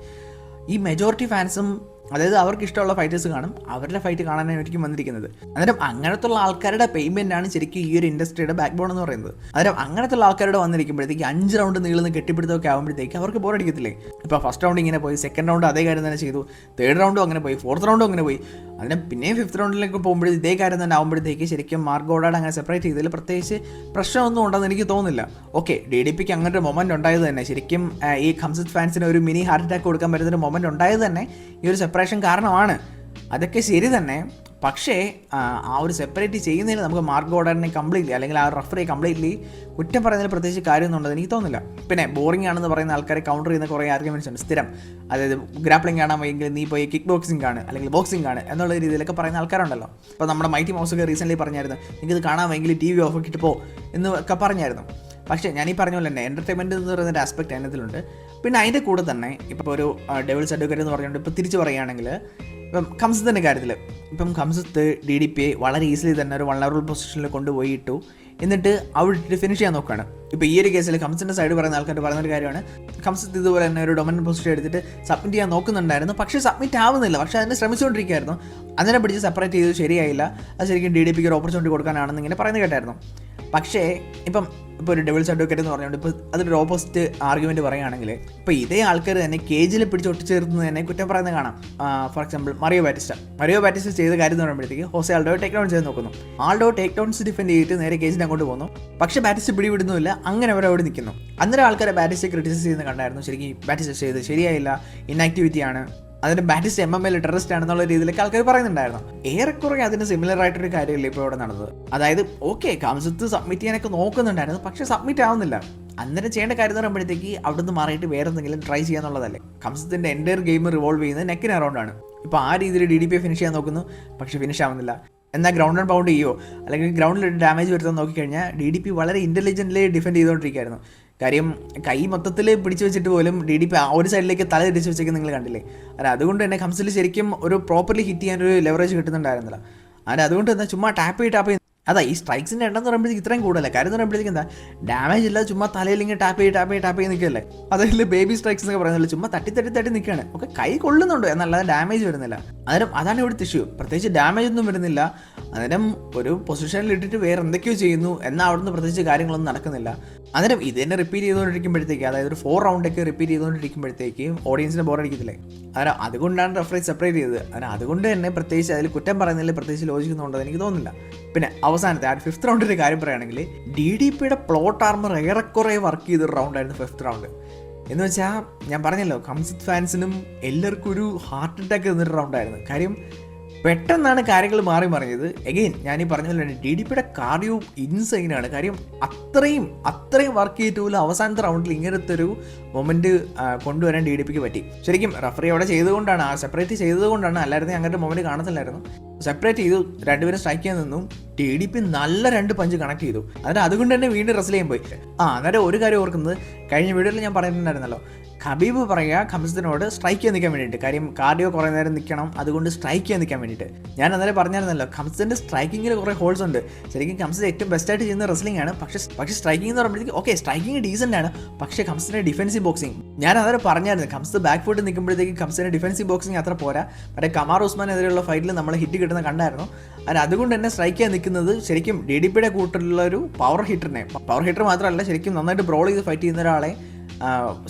ഈ മെജോറിറ്റി ഫാൻസും അതായത് അവർക്ക് ഇഷ്ടമുള്ള ഫൈറ്റേഴ്സ് കാണും, അവരുടെ ഫൈറ്റ് കാണാനായിരിക്കും വന്നിരിക്കുന്നത്. അന്നേരം അങ്ങനത്തുള്ള ആൾക്കാരുടെ പേയ്മെൻ്റ് ആണ് ശരിക്കും ഈ ഒരു ഇൻഡസ്ട്രിയുടെ ബാക്ക് ബോൺ എന്ന് പറയുന്നത്. അന്നേരം അങ്ങനത്തുള്ള ആൾക്കാരുടെ വന്നിരിക്കുമ്പോഴത്തേക്ക് 5 റൗണ്ട് നീളുന്ന കെട്ടിപ്പിടുത്തമൊക്കെ ആകുമ്പോഴത്തേക്ക് അവർക്ക് ബോറടിക്കത്തില്ലേ? ഇപ്പോൾ ഫസ്റ്റ് റൗണ്ട് ഇങ്ങനെ പോയി, സെക്കൻഡ് റൗണ്ട് അതേ കാര്യം തന്നെ ചെയ്തു, തേർഡ് റൗണ്ടും അങ്ങനെ പോയി, ഫോർത്ത് റൗണ്ടും അങ്ങനെ പോയി, അതിന് പിന്നെയും ഫിഫ്ത്ത് റൗണ്ടിലേക്ക് പോകുമ്പോഴേ ഇതേ കാര്യം തന്നെ ആകുമ്പോഴത്തേക്ക് ശരിക്കും മാർക്ക് ഗോഡാർഡ് അങ്ങനെ സെപ്പറേറ്റ് ചെയ്തതിൽ പ്രത്യേകിച്ച് പ്രശ്നമൊന്നും ഉണ്ടെന്ന് എനിക്ക് തോന്നുന്നില്ല. ഓക്കെ, DDPക്ക് അങ്ങനെ ഒരു മൊമെൻറ്റ് ഉണ്ടായത് തന്നെ ശരിക്കും ഈ ഖംസത്ത് ഫാൻസിന് ഒരു മിനി ഹാർട്ട് അറ്റാക്ക് കൊടുക്കാൻ പറ്റുന്നൊരു മൊമെൻറ്റ് ഉണ്ടായത് തന്നെ ഈ ഒരു സെപ്പറേഷൻ കാരണമാണ്. അതൊക്കെ ശരി തന്നെ. പക്ഷേ ആ ഒരു സെപ്പറേറ്റ് ചെയ്യുന്നതിന് നമുക്ക് മാർക്ക് ഗോഡാർഡിനെ കംപ്ലീറ്റ്ലി അല്ലെങ്കിൽ ആ റഫറിയെ കംപ്ലീറ്റ്ലി കുറ്റം പറയുന്നതിൽ പ്രത്യേകിച്ച് കാര്യമൊന്നും ഉണ്ടെന്ന് എനിക്ക് തോന്നുന്നില്ല. പിന്നെ ബോറിംഗ് ആണെന്ന് പറയുന്ന ആൾക്കാരെ കൗണ്ടർ ചെയ്യുന്ന കുറേ ആർഗ്യുമെൻറ്റ്സ് ഉണ്ട് സ്ഥിരം. അതായത് ഗ്രാപ്ലിംഗ് കാണാൻ വയ്യെങ്കിൽ നീ പോയി കിക്ക് ബോക്സിംഗ് ആണ് അല്ലെങ്കിൽ ബോക്സിംഗ് ആണ് എന്നുള്ള രീതിയിലൊക്കെ പറയുന്ന ആൾക്കാരുണ്ടല്ലോ. അപ്പോൾ നമ്മുടെ മൈറ്റി മൗസൊക്കെ റീസെൻ്റ്ലി പറഞ്ഞായിരുന്നു എനിക്കിത് കാണാൻ വയ്യെങ്കിൽ TV ഓഫ് ആക്കിയിട്ട് പോ എന്നൊക്കെ പറഞ്ഞായിരുന്നു. പക്ഷേ ഞാനീ പറഞ്ഞ പോലെ തന്നെ എൻ്റർടൈൻമെൻറ്റ് എന്ന് പറയുന്നൊരു ആസ്പെക്റ്റ് അതിനകത്തിലുണ്ട്. പിന്നെ അതിൻ്റെ കൂടെ തന്നെ ഇപ്പോൾ ഒരു ഡെവിൾസ് അഡ്വക്കേറ്റ് എന്ന് പറഞ്ഞുകൊണ്ട് ഇപ്പോൾ തിരിച്ച് പറയുകയാണെങ്കിൽ ഇപ്പം ഖംസത്തിൻ്റെ കാര്യത്തിൽ ഇപ്പം ഖംസത്ത് DDPയെ വളരെ ഈസിലി തന്നെ ഒരു വൾനറബിൾ പൊസിഷനിൽ കൊണ്ടുപോയി ഇട്ടു, എന്നിട്ട് അവിടെ ഫിനിഷ് ചെയ്യാൻ നോക്കുകയാണ്. ഇപ്പോൾ ഈ ഒരു കേസിൽ ഖംസത്തിൻ്റെ സൈഡ് പറയുന്ന ആൾക്കാർ പറയുന്നൊരു കാര്യമാണ് ഖംസത്ത് ഇതുപോലെ തന്നെ ഒരു ഡൊമിനൻ്റ് പൊസിഷൻ എടുത്തിട്ട് സബ്മിറ്റ് ചെയ്യാൻ നോക്കുന്നുണ്ടായിരുന്നു, പക്ഷേ സബ്മിറ്റ് ആവുന്നില്ല, പക്ഷേ അതിനെ ശ്രമിച്ചുകൊണ്ടിരിക്കുകയായിരുന്നു. അതിനെ പിടിച്ച് സെപ്പറേറ്റ് ചെയ്ത് ശരിയായില്ല, അത് ശരിക്കും DDPക്ക് ഒരു ഓപ്പർച്യൂണിറ്റി കൊടുക്കാനാണെന്ന് ഇങ്ങനെ പറയുന്നത് കേട്ടായിരുന്നു. പക്ഷേ ഇപ്പോൾ ഒരു ഡെവിൾസ് അഡ്വക്കേറ്റ് എന്ന് പറഞ്ഞുകൊണ്ട് ഇപ്പോൾ അതൊരു ഓപ്പോസിറ്റ് ആർഗ്യുമെൻറ്റ് പറയുകയാണെങ്കിൽ ഇപ്പോൾ ഇതേ ആൾക്കാർ തന്നെ കേജിൽ പിടിച്ച് ഒട്ടിച്ചേർന്ന് തന്നെ കുറ്റം പറയുന്നത് കാണാം. ഫോർ എക്സാമ്പിൾ മറിയോ ബാറ്റിസ്റ്റ ചെയ്ത കാര്യം എന്ന് പറയുമ്പോഴത്തേക്ക് ഹോസെ ആൾഡോ ടേക്ക് ഡൗൺ ചെയ്ത് നോക്കുന്നു. ആൾഡോ ടേക്ക് ഡൗൺസ് ഡിഫെൻഡ് ചെയ്തിട്ട് നേരെ കേജിന് അങ്ങോട്ട് പോകുന്നു, പക്ഷേ ബാറ്റിസ്റ്റ പിടിവിടുന്നുമില്ല, അങ്ങനെ അവരവിടെ നിൽക്കുന്നു. അന്നേരം ആൾക്കാരെ ബാറ്റിസ്റ്റെ ക്രിറ്റിസൈസ് ചെയ്യുന്നത് കണ്ടായിരുന്നു. ശരിക്കും ബാറ്റിസ്റ്റ ചെയ്ത് ശരിയായില്ല, ഇന്നാക്ടിവിറ്റിയാണ്, അതിന് ബാറ്റിസ്റ്റ് MML ടെററിസ്റ്റ് ആണെന്നുള്ള രീതിയിലൊക്കെ ആൾക്കാർ പറയുന്നുണ്ടായിരുന്നു. ഏറെക്കുറെ അതിന് സിമിലർ ആയിട്ടൊരു കാര്യമില്ല ഇപ്പോൾ ഇവിടെ നടന്നത്. അതായത് ഓക്കെ ഖംസത്ത് സബ്മിറ്റ് ചെയ്യാനൊക്കെ നോക്കുന്നുണ്ടായിരുന്നു, പക്ഷേ സബ്മിറ്റ് ആവുന്നില്ല. അന്നേരം ചെയ്യേണ്ട കാര്യം എന്ന് പറയുമ്പോഴത്തേക്ക് അവിടുന്ന് മാറിയിട്ട് വേറെ എന്തെങ്കിലും ട്രൈ ചെയ്യാന്നുള്ളതല്ലേ. ഖംസത്തിൻ്റെ എൻ്റയർ ഗെയിം റിവോൾവ് ചെയ്യുന്നത് നെക്കിന് അറൗണ്ടാണ്. ഇപ്പോൾ ആ രീതിയിൽ DDP ഫിനിഷ് ചെയ്യാൻ നോക്കുന്നു, പക്ഷേ ഫിനിഷ് ആവുന്നില്ല. എന്നാൽ ഗ്രൗണ്ട് ആൻഡ് ബൗണ്ട് ചെയ്യോ അല്ലെങ്കിൽ ഗ്രൗണ്ടിൽ ഡാമേജ് വരുത്താൻ നോക്കിക്കഴിഞ്ഞാൽ DDP വളരെ ഇൻ്റലിജൻ്റ്ലി ഡിഫെൻഡ് ചെയ്തുകൊണ്ടിരിക്കുകയായിരുന്നു. കാര്യം കൈ മൊത്തത്തിൽ പിടിച്ചു വെച്ചിട്ട് പോലും DDP ആ ഒരു സൈഡിലേക്ക് തല തിരിച്ച് വെച്ചേക്ക് നിങ്ങൾ കണ്ടില്ലേ. അല്ല അതുകൊണ്ട് തന്നെ ഖംസിൽ ശരിക്കും ഒരു പ്രോപ്പർലി ഹിറ്റ് ചെയ്യാനൊരു ലെവറേജ് കിട്ടുന്നുണ്ടായിരുന്നില്ല. അതുകൊണ്ട് തന്നെ ചുമ്മാ ടാപ്പ് ചെയ്ത് അതാ ഈ സ്ട്രൈക്സിൻ്റെ എണ്ണം എന്ന് പറയുമ്പോഴത്തേക്ക് ഇത്രയും കൂടുതലല്ലേ. കാര്യം എന്ന് പറയുമ്പോഴത്തേക്ക് എന്താ ഡാമേജ് ഇല്ല, ചുമ്മാ തലയിലിങ്ങനെ ടാപ്പ് ചെയ്ത് നിൽക്കുകയല്ലേ. അതായത് ബേബി സ്ട്രൈക്സ് എന്നൊക്കെ പറയുന്നില്ല, ചുമ്മാ തട്ടി നിൽക്കുകയാണ്. ഓക്കെ, കൈ കൊള്ളുന്നുണ്ട് എന്നല്ലാതെ ഡാമേജ് വരുന്നില്ല. അതാണ് ഇവിടുത്തെ ഇഷ്യൂ. പ്രത്യേകിച്ച് ഡാമേജ് ഒന്നും വരുന്നില്ല, അന്നേരം ഒരു പൊസിഷനിൽ ഇട്ടിട്ട് വേറെ എന്തൊക്കെയോ ചെയ്യുന്നു, എന്നാൽ അവിടുന്ന് പ്രത്യേകിച്ച് കാര്യങ്ങളൊന്നും നടക്കുന്നില്ല. അന്നേരം ഇത് തന്നെ റിപ്പീറ്റ് ചെയ്തുകൊണ്ടിരിക്കുമ്പോഴത്തേക്ക്, അതായത് ഒരു 4 റൗണ്ടൊക്കെ റിപ്പീറ്റ് ചെയ്തുകൊണ്ടിരിക്കുമ്പോഴത്തേക്ക് ഓഡിയൻസിന് ബോറടിക്കത്തില്ലേ. അന്നേരം അതുകൊണ്ടാണ് റഫറി സെപ്പറേറ്റ് ചെയ്തത്. അതുകൊണ്ട് തന്നെ പ്രത്യേകിച്ച് അതിൽ കുറ്റം പറയുന്നതിൽ പ്രത്യേകിച്ച് ലോജിക്കുന്നുണ്ടെന്ന് എനിക്ക് തോന്നുന്നില്ല. പിന്നെ അവസാനത്തെ ആ 5th റൗണ്ടിൻ്റെ കാര്യം പറയുകയാണെങ്കിൽ DDPയുടെ പ്ലോട്ട് ആർമർ ഏറെക്കുറെ വർക്ക് ചെയ്തൊരു റൗണ്ടായിരുന്നു 5th റൗണ്ട്. എന്ന് വെച്ചാൽ ഞാൻ പറഞ്ഞല്ലോ ഖംസത്ത് ഫാൻസിനും എല്ലാവർക്കും ഒരു ഹാർട്ട് അറ്റാക്ക് തന്നൊരു റൗണ്ടായിരുന്നു. കാര്യം പെട്ടെന്നാണ് കാര്യങ്ങൾ മാറി മറിഞ്ഞത്. എഗെയിൻ ഞാനീ പറഞ്ഞ പോലെ DDPയുടെ കാർഡിയോ ഇൻസൈനാണ്. കാര്യം അത്രയും വർക്ക് ചെയ്തിട്ട് പോലും അവസാനത്തെ റൗണ്ടിൽ ഇങ്ങനത്തെ ഒരു മൊമെൻറ്റ് കൊണ്ടുവരാൻ DDPക്ക് പറ്റി. ശരിക്കും റഫറി അവിടെ ചെയ്തുകൊണ്ടാണ്, ആ സെപ്പറേറ്റ് ചെയ്തതുകൊണ്ടാണ്, അല്ലായിരുന്നെങ്കിൽ അങ്ങനത്തെ മൊമെൻറ്റ് കാണത്തില്ലായിരുന്നു. സെപ്പറേറ്റ് ചെയ്തു, രണ്ടുപേരും സ്ട്രൈക്ക് ചെയ്യാൻ നിന്നു, DDP നല്ല 2 പഞ്ച് കണക്ട് ചെയ്തു. അതുകൊണ്ട് തന്നെ വീണ്ടും റെസ്ൽ ചെയ്യാൻ പോയി. അന്നേരം ഒരു കാര്യം ഓർക്കുന്നത്, കഴിഞ്ഞ വീഡിയോയിൽ ഞാൻ പറഞ്ഞിട്ടുണ്ടായിരുന്നല്ലോ, ഖബീബ് പറയുക ഖംസത്തിനോട് സ്ട്രൈക്ക് ചെയ്യാൻ നിൽക്കാൻ വേണ്ടിയിട്ട്. കാര്യം കാർഡിയോ കുറേ നേരം നിൽക്കണം, അതുകൊണ്ട് സ്ട്രൈക്ക് ചെയ്യാൻ നിൽക്കാൻ വേണ്ടിയിട്ട്. ഞാൻ അന്നേരം പറഞ്ഞായിരുന്നല്ലോ ഖംസത്തിൻ്റെ സ്ട്രൈക്കിങ്ങിൽ കുറേ ഹോൾസ് ഉണ്ട്. ശരിക്കും ഖംസത്ത് ഏറ്റവും ബെസ്റ്റായിട്ട് ചെയ്യുന്ന റെസ്ലിംഗ് ആണ്. പക്ഷേ സ്ട്രൈക്കിംഗ് എന്ന് പറയുമ്പോഴത്തേക്ക് ഓക്കെ സ്ട്രൈക്കിംഗ് ഡീസൻ്റ് ആണ്, പക്ഷേ ഖംസത്തിൻ്റെ ഡിഫൻസീവ് ബോക്സിങ് ഞാൻ അന്നേരം പറഞ്ഞായിരുന്നു. ഖംസത്ത് ബാക്ക് ഫുട്ട് നിൽക്കുമ്പോഴത്തേക്ക് ഖംസത്തിൻ്റെ ഡിഫൻസീവ് ബോക്സിങ് അത്ര പോരാ. മറ്റേ കമാർ ഉസ്മാനെതിരെയുള്ള ഫൈറ്റിൽ നമ്മൾ ഹിറ്റ് കിട്ടുന്ന കണ്ടായിരുന്നു. അതുകൊണ്ട് തന്നെ സ്ട്രൈക്ക് ചെയ്യാൻ നിൽക്കുന്നത് ശരിക്കും DDPയുടെ കൂട്ടുള്ള ഒരു പവർ ഹിറ്റർ മാത്രമല്ല, ശരിക്കും നന്നായിട്ട് ബ്രോൾ ചെയ്ത് ഫൈറ്റ് ചെയ്യുന്ന ഒരാളെ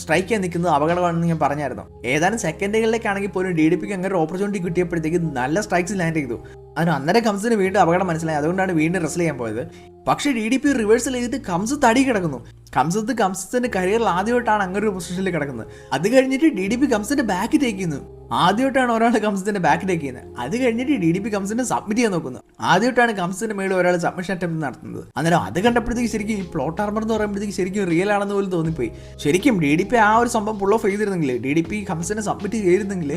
സ്ട്രൈക്ക് ചെയ്യാൻ നിൽക്കുന്നത് അപകടമാണെന്ന് ഞാൻ പറഞ്ഞായിരുന്നു. ഏതാനും സെക്കൻഡുകളിലേക്കാണെങ്കിൽ പോലും DDPക്ക് അങ്ങനെ ഒരു ഓപ്പർച്യൂണിറ്റി കിട്ടിയപ്പോഴത്തേക്ക് നല്ല സ്ട്രൈക്സ് ലാൻഡ് ചെയ്തു. അന്നേരം ഖംസത്തിന് വീണ്ടും അപകടം മനസ്സിലായി, അതുകൊണ്ടാണ് വീണ്ടും റെസ്ൽ ചെയ്യാൻ പോയത്. പക്ഷേ DDP റിവേഴ്സൽ ചെയ്തിട്ട് ഖംസത്ത് അടി കിടക്കുന്നു. ഖംസത്തിൻ്റെ കരിയറിൽ ആദ്യമായിട്ടാണ് അങ്ങനെ ഒരു പൊസിഷനിൽ കിടക്കുന്നത്. അത് കഴിഞ്ഞിട്ട് DDP ഖംസത്തിന്റെ ബാക്ക് ടേക്ക് ചെയ്യുന്നു. ആദ്യമായിട്ടാണ് ഒരാൾ ഖംസത്തിന്റെ ബാക്ക് ടേക്ക് ചെയ്യുന്നത്. അത് കഴിഞ്ഞിട്ട് DDP ഖംസത്തിനെ സബ്മിറ്റ് ചെയ്യാൻ നോക്കുന്നു. ആദ്യമായിട്ടാണ് ഖംസത്തിന്റെ മേളിൽ ഒരാൾ സബ്മിഷൻ അറ്റംപ്റ്റ് നടത്തുന്നത്. അന്നേരം അത് കണ്ടപ്പോഴത്തേക്ക് ശരിക്കും ഈ പ്ലോട്ട് ആർമർ എന്ന് പറയുമ്പോഴത്തേക്ക് ശരിക്കും റിയൽ ആണെന്ന് പോലും തോന്നിപ്പോയി. ശരിക്കും DDP ആ ഒരു സംഭവം പുൾ ഓഫ് ചെയ്തിരുന്നെങ്കിൽ, DDP ഖംസത്തിനെ സബ്മിറ്റ് ചെയ്തിരുന്നെങ്കിൽ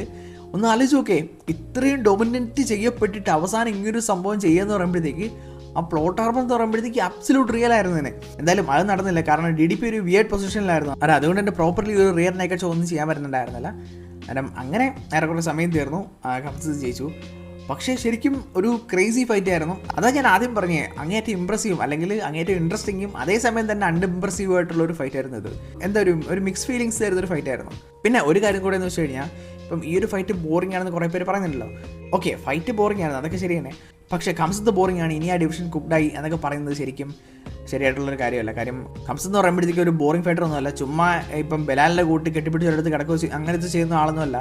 ഒന്ന് ആലോചിച്ച് നോക്കേ, ഇത്രയും ഡൊമിനൻറ്റ് ചെയ്യപ്പെട്ടിട്ട് അവസാനം ഇങ്ങനൊരു സംഭവം ചെയ്യാന്ന് പറയുമ്പോഴത്തേക്ക് ആ പ്ലോട്ട് ആർമർ എന്ന് പറയുമ്പോഴത്തേക്ക് അബ്സല്യൂട്ട് റിയൽ ആയിരുന്നു തന്നെ. എന്തായാലും അത് നടന്നില്ല, കാരണം DDP ഒരു വിയേർഡ് പൊസിഷനിലായിരുന്നു. അതുകൊണ്ട് തന്നെ പ്രോപ്പർലി ഒരു റിയർ നെക്കഡ് ഷോ ഒന്നും ചെയ്യാൻ പറ്റുന്നുണ്ടായിരുന്നില്ല. അങ്ങനെ ഏറെക്കുറെ സമയം തീർന്നു, ഖംസത്ത് ജയിച്ചു. പക്ഷേ ശരിക്കും ഒരു ക്രേസി ഫൈറ്റ് ആയിരുന്നു. അതാ ഞാൻ ആദ്യം പറഞ്ഞേ, അങ്ങേറ്റം ഇംപ്രസീവും അല്ലെങ്കിൽ അങ്ങേറ്റം ഇൻട്രസ്റ്റിങ്ങും അതേസമയം തന്നെ അൺഇംപ്രസീവ് ആയിട്ടുള്ള ഒരു ഫൈറ്റ് ആയിരുന്നു ഇത്. എന്താ ഒരു മിക്സ് ഫീലിങ്സ് തരുന്ന ഒരു ഫൈറ്റ് ആയിരുന്നു. പിന്നെ ഒരു കാര്യം കൂടെ എന്ന് വെച്ച് കഴിഞ്ഞാൽ ഇപ്പം ഈ ഒരു ഫൈറ്റ് ബോറിംഗ് ആണെന്ന് കുറേ പേര് പറയുന്നുണ്ടല്ലോ. ഓക്കെ, ഫൈറ്റ് ബോറിംഗ് ആണ്, അതൊക്കെ ശരി തന്നെ. പക്ഷേ കംസത്ത് ബോറിംഗ് ആണ്, ഇനി ആ ഡിവിഷൻ കുക്ക്ഡായി എന്നൊക്കെ പറയുന്നത് ശരിക്കും ശരിയായിട്ടുള്ളൊരു കാര്യമല്ല. കാര്യം കംസ് എന്ന് പറയുമ്പോഴത്തേക്കും ഒരു ബോറിംഗ് ഫൈറ്റർ ഒന്നുമല്ല. ചുമ്മാ ഇപ്പം ബലാലിൻ്റെ കൂട്ടി കെട്ടിപ്പിടിച്ച് ഒരിടത്ത് കിടക്കുക അങ്ങനത്തെ ചെയ്യുന്ന ആളൊന്നുമല്ല.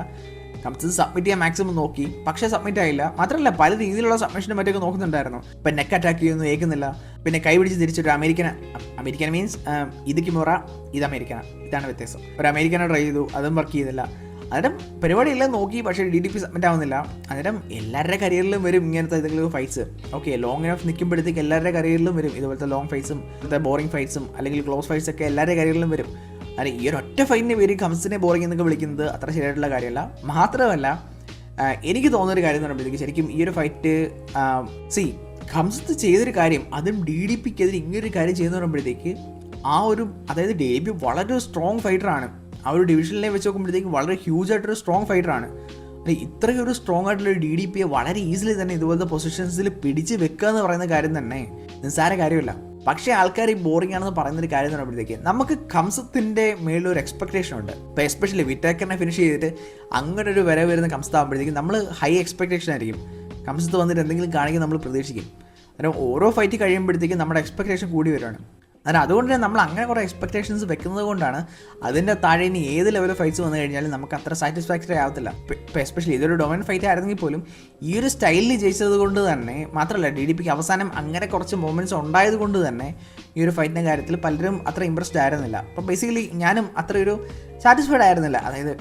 കംസ് സബ്മിറ്റ് ചെയ്യാൻ മാക്സിമം നോക്കി, പക്ഷേ സബ്മിറ്റ് ആയില്ല. മാത്രമല്ല പല രീതിയിലുള്ള സബ്മിഷനും മറ്റൊക്കെ നോക്കുന്നുണ്ടായിരുന്നു. ഇപ്പം നെക്ക് അറ്റാക്ക് ചെയ്യുന്നു, ഏൽക്കുന്നില്ല. പിന്നെ കൈ പിടിച്ച് തിരിച്ചൊരു അമേരിക്കൻ മീൻസ് ഇത് കിമോറ, ഇത് അമേരിക്കന, ഇതാണ് വ്യത്യാസം. ഒരു അമേരിക്കനെ ട്രൈ ചെയ്തു, അതും വർക്ക് ചെയ്തില്ല. അന്നേരം പരിപാടിയെല്ലാം നോക്കി, പക്ഷേ DDP സബ്മിറ്റ് ആവുന്നില്ല. അന്നേരം എല്ലാവരുടെ കരിയറിലും വരും ഇങ്ങനത്തെ ഏതെങ്കിലും ഫൈറ്റ്സ്. ഓക്കെ, ലോങ് ഓഫ് നിൽക്കുമ്പോഴത്തേക്ക് എല്ലാവരുടെ കരിയറിലും വരും ഇതുപോലത്തെ ലോങ് ഫൈറ്റ്സും ബോറിംഗ് ഫൈറ്റ്സും അല്ലെങ്കിൽ ക്ലോസ് ഫൈറ്റ്സ് ഒക്കെ എല്ലാവരുടെ കരിയറിലും വരും. അതെ, ഈ ഒരു ഒറ്റ ഫൈറ്റിന് പേര് കംസിനെ ബോറിംഗ് എന്നൊക്കെ വിളിക്കുന്നത് അത്ര ശരിയായിട്ടുള്ള കാര്യമല്ല. മാത്രമല്ല എനിക്ക് തോന്നുന്നൊരു കാര്യം എന്ന് പറയുമ്പോഴത്തേക്ക് ശരിക്കും ഈ ഒരു ഫൈറ്റ് കംസത്ത് ചെയ്തൊരു കാര്യം, അതും DDPക്കെതിരെ ഇങ്ങനൊരു കാര്യം ചെയ്യുന്ന പറയുമ്പോഴത്തേക്ക് അതായത് DDP വളരെ സ്ട്രോങ് ഫൈറ്ററാണ്. ആ ഒരു ഡിവിഷനിലെ വെച്ച് നോക്കുമ്പോഴത്തേക്ക് വളരെ ഹ്യൂജ് ആയിട്ടൊരു സ്ട്രോങ് ഫൈറ്ററാണ്. ഇത്രയും ഒരു സ്ട്രോങ് ആയിട്ടുള്ള DDPയെ വളരെ ഈസിലി തന്നെ ഇതുപോലത്തെ പൊസിഷൻസിൽ പിടിച്ച് വെക്കുക എന്ന് പറയുന്ന കാര്യം തന്നെ നിസ്സാര കാര്യമല്ല. പക്ഷേ ആൾക്കാർ ഈ ബോറിംഗ് ആണെന്ന് പറയുന്നൊരു കാര്യം എന്ന് പറയുമ്പോഴത്തേക്ക് നമുക്ക് കംസത്തിൻ്റെ മേളിലൊരു എക്സ്പെക്ടേഷൻ ഉണ്ട്. ഇപ്പോൾ എസ്പെഷ്യലി വിറ്റാക്കറിനെ ഫിനിഷ് ചെയ്തിട്ട് അങ്ങനെ ഒരു വരുന്ന കംസത്താകുമ്പോഴത്തേക്കും നമ്മൾ ഹൈ എക്സ്പെക്ടേഷൻ ആയിരിക്കും. കംസത്ത് വന്നിട്ട് എന്തെങ്കിലും കാണിക്കാൻ നമ്മൾ പ്രതീക്ഷിക്കും. അന്നേരം ഓരോ ഫൈറ്റ് കഴിയുമ്പോഴത്തേക്കും നമ്മുടെ എക്സ്പെക്ടേഷൻ കൂടി വരുവാണ്. അന്നേരം അതുകൊണ്ട് തന്നെ നമ്മൾ അങ്ങനെ കുറേ എക്സ്പെക്ടേഷൻസ് വെക്കുന്നത് കൊണ്ടാണ് അതിൻ്റെ താഴെ ഇനി ഏത് ലെവൽ ഫൈറ്റ്സ് വന്നു കഴിഞ്ഞാലും നമുക്ക് അത്ര സാറ്റിസ്ഫാക്ടറി ആവത്തില്ല. ഇപ്പോൾ എസ്പെഷ്യലി ഇതൊരു ഡൊമൈൻ ഫൈറ്റ് ആയിരുന്നെങ്കിൽ പോലും ഈ ഒരു സ്റ്റൈലിൽ ജയിച്ചത് കൊണ്ട് തന്നെ മാത്രമല്ല DDPക്ക് അവസാനം അങ്ങനെ കുറച്ച് മൊമെൻറ്റ്സ് ഉണ്ടായത് കൊണ്ട് തന്നെ ഈ ഒരു ഫൈറ്റിൻ്റെ കാര്യത്തിൽ പലരും അത്ര ഇമ്പ്രസ്ഡ് ആയിരുന്നില്ല. അപ്പോൾ ബേസിക്കലി ഞാനും അത്ര ഒരു സാറ്റിസ്ഫൈഡ് ആയിരുന്നില്ല. അതായത്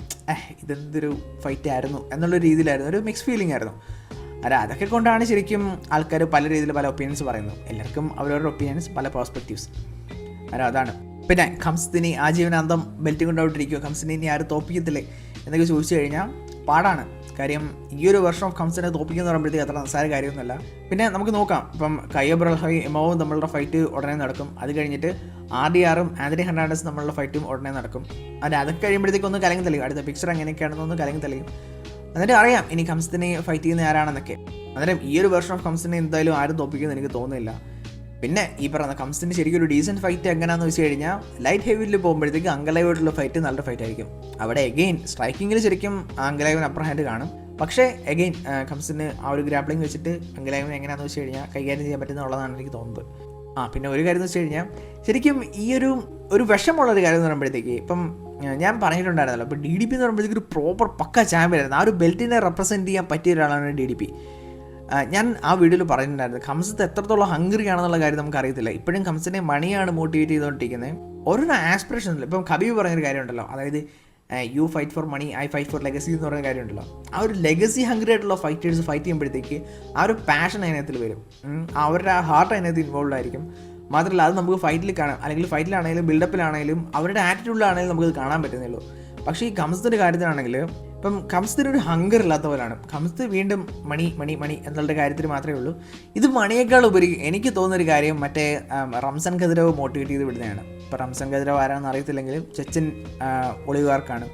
ഇതെന്തൊരു ഫൈറ്റ് ആയിരുന്നു എന്നുള്ള രീതിയിലായിരുന്നു, ഒരു മിക്സ് ഫീലിംഗ് ആയിരുന്നു. അതൊക്കെ കൊണ്ടാണ് ശരിക്കും ആൾക്കാർ പല രീതിയിൽ പല ഒപ്പീനിയൻസ് പറയുന്നത്. എല്ലാവർക്കും അവരവരുടെ ഒപ്പീനിയൻസ്, പല പെർസ്പെക്റ്റീവ്സ്. അതാണ്. പിന്നെ കംസത്തിന് ആജീവനാന്തം ബെൽറ്റ് കൊണ്ടോട്ടിരിക്കുക, കംസിനെ ഇനി ആരും തോപ്പിക്കത്തില്ലേ എന്നൊക്കെ ചോദിച്ചു കഴിഞ്ഞാൽ പാടാണ്. കാര്യം ഈ ഒരു വെർഷൻ ഓഫ് കംസിനെ തോപ്പിക്കുന്ന പറയുമ്പോഴത്തേക്ക് അത്ര നിസ്സാര കാര്യമൊന്നുമല്ല. പിന്നെ നമുക്ക് നോക്കാം, ഇപ്പം കയ്യോ ബ്രൽഹോയും എമോവും തമ്മിലുള്ള ഫൈറ്റ് ഉടനെ നടക്കും. അത് കഴിഞ്ഞിട്ട് RDRും ആന്റണി ഹെർണാണ്ടസും തമ്മിലുള്ള ഫൈറ്റും ഉടനെ നടക്കും. അതൊക്കെ കഴിയുമ്പോഴത്തേക്ക് ഒന്ന് കലങ്ങി തെളിയും. അടുത്ത പിക്ചർ എങ്ങനെയൊക്കെയാണെന്നൊന്ന് കലങ്ങി തെളിയും. എന്നിട്ട് അറിയാം ഇനി കംസത്തിനെ ഫൈറ്റ് ചെയ്യുന്ന ആരാണെന്നൊക്കെ. അന്നേരം ഈ ഒരു വെർഷൻ ഓഫ് കംസത്തിനെ എന്തായാലും ആരും തോപ്പിക്കുമെന്ന് എനിക്ക് തോന്നുന്നില്ല. പിന്നെ ഈ പറയുന്ന കംസത്തിന് ശരിക്കും ഒരു ഡീസൻറ്റ് ഫൈറ്റ് എങ്ങനെയാണെന്ന് വെച്ച് കഴിഞ്ഞാൽ ലൈറ്റ് ഹെവിയിൽ പോകുമ്പോഴത്തേക്ക് അങ്കലൈവായിട്ടുള്ള ഫൈറ്റ് നല്ലൊരു ഫൈറ്റ് ആയിരിക്കും. അവിടെ എഗെയിൻ സ്ട്രൈക്കിങ്ങിൽ ശരിക്കും അങ്കലൈവിന് അപ്പർ ഹാൻഡ് കാണും. പക്ഷേ എഗെയിൻ കംസത്തിന് ആ ഒരു ഗ്രാപ്ലിംഗ് വെച്ചിട്ട് അങ്കലൈവിന് എങ്ങനെയാണെന്ന് വെച്ച് കഴിഞ്ഞാൽ കൈകാര്യം ചെയ്യാൻ പറ്റുന്നുള്ളതാണ് എനിക്ക് തോന്നുന്നത്. പിന്നെ ഒരു കാര്യം എന്ന് വെച്ച് കഴിഞ്ഞാൽ ശരിക്കും ഈ ഒരു വിഷമുള്ളൊരു കാര്യം എന്ന് പറയുമ്പോഴത്തേക്ക് ഇപ്പം ഞാൻ പറഞ്ഞിട്ടുണ്ടായിരുന്നല്ലോ, ഇപ്പോൾ DDP എന്ന് പറയുമ്പോഴത്തേക്ക് ഒരു പ്രോപ്പർ പക്ക ചാമ്പ്യൻ ആയിരുന്നു. ആ ഒരു ബെൽറ്റിനെ റെപ്രസെൻറ്റ് ചെയ്യാൻ പറ്റിയ ഒരാളാണ് DDP. ഞാൻ ആ വീഡിയോയിൽ പറഞ്ഞിട്ടുണ്ടായിരുന്നു കംസത്ത് എത്രത്തോളം ഹംഗ്രി ആണെന്നുള്ള കാര്യം നമുക്കറിയത്തില്ല. ഇപ്പോഴും കംസനെ മണിയാണ് മോട്ടിവേറ്റ് ചെയ്തുകൊണ്ടിരിക്കുന്നത്. ഓരോ ആസ്പിറേഷനിൽ ഇപ്പം കബീർ പറഞ്ഞൊരു കാര്യമുണ്ടല്ലോ, അതായത് you fight for money, I fight for legacy എന്ന് പറയുന്ന കാര്യമുണ്ടല്ലോ. ആ ഒരു ലെഗസി ഹംഗ്രി ആയിട്ടുള്ള ഫൈറ്റേഴ്സ് ഫൈറ്റ് ചെയ്യുമ്പോഴത്തേക്ക് ആ ഒരു പാഷൻ അതിനകത്തിൽ വരും, അവരുടെ ആ ഹാർട്ട് അതിനകത്ത് ഇൻവോൾവ് ആയിരിക്കും. മാത്രമല്ല അത് നമുക്ക് ഫൈറ്റിൽ കാണാം, അല്ലെങ്കിൽ ഫൈറ്റിലാണെങ്കിലും ബിൽഡപ്പിലാണെങ്കിലും അവരുടെ ആറ്റിറ്റ്യൂഡിലാണെങ്കിലും നമുക്കത് കാണാൻ പറ്റുന്നുള്ളൂ. പക്ഷേ ഈ കംസത്തിൻ്റെ കാര്യത്തിലാണെങ്കിൽ ഇപ്പം കംസത്തിനൊരു ഹങ്കർ ഇല്ലാത്ത പോലെയാണ്. കംസത്ത് വീണ്ടും മണി മണി മണി എന്നുള്ള കാര്യത്തിൽ മാത്രമേ ഉള്ളൂ. ഇത് മണിയേക്കാൾ ഉപരി എനിക്ക് തോന്നുന്നൊരു കാര്യം മറ്റേ റംസാൻ ഖദിരോവ് മോട്ടിവേറ്റ് ചെയ്ത് വിടുന്നതാണ്. ഇപ്പോൾ റംസാൻ ഖദിരോവ് ആരാണെന്ന് അറിയത്തില്ലെങ്കിലും ചെച്ചൻ ഒളിവാർക്കാണ്,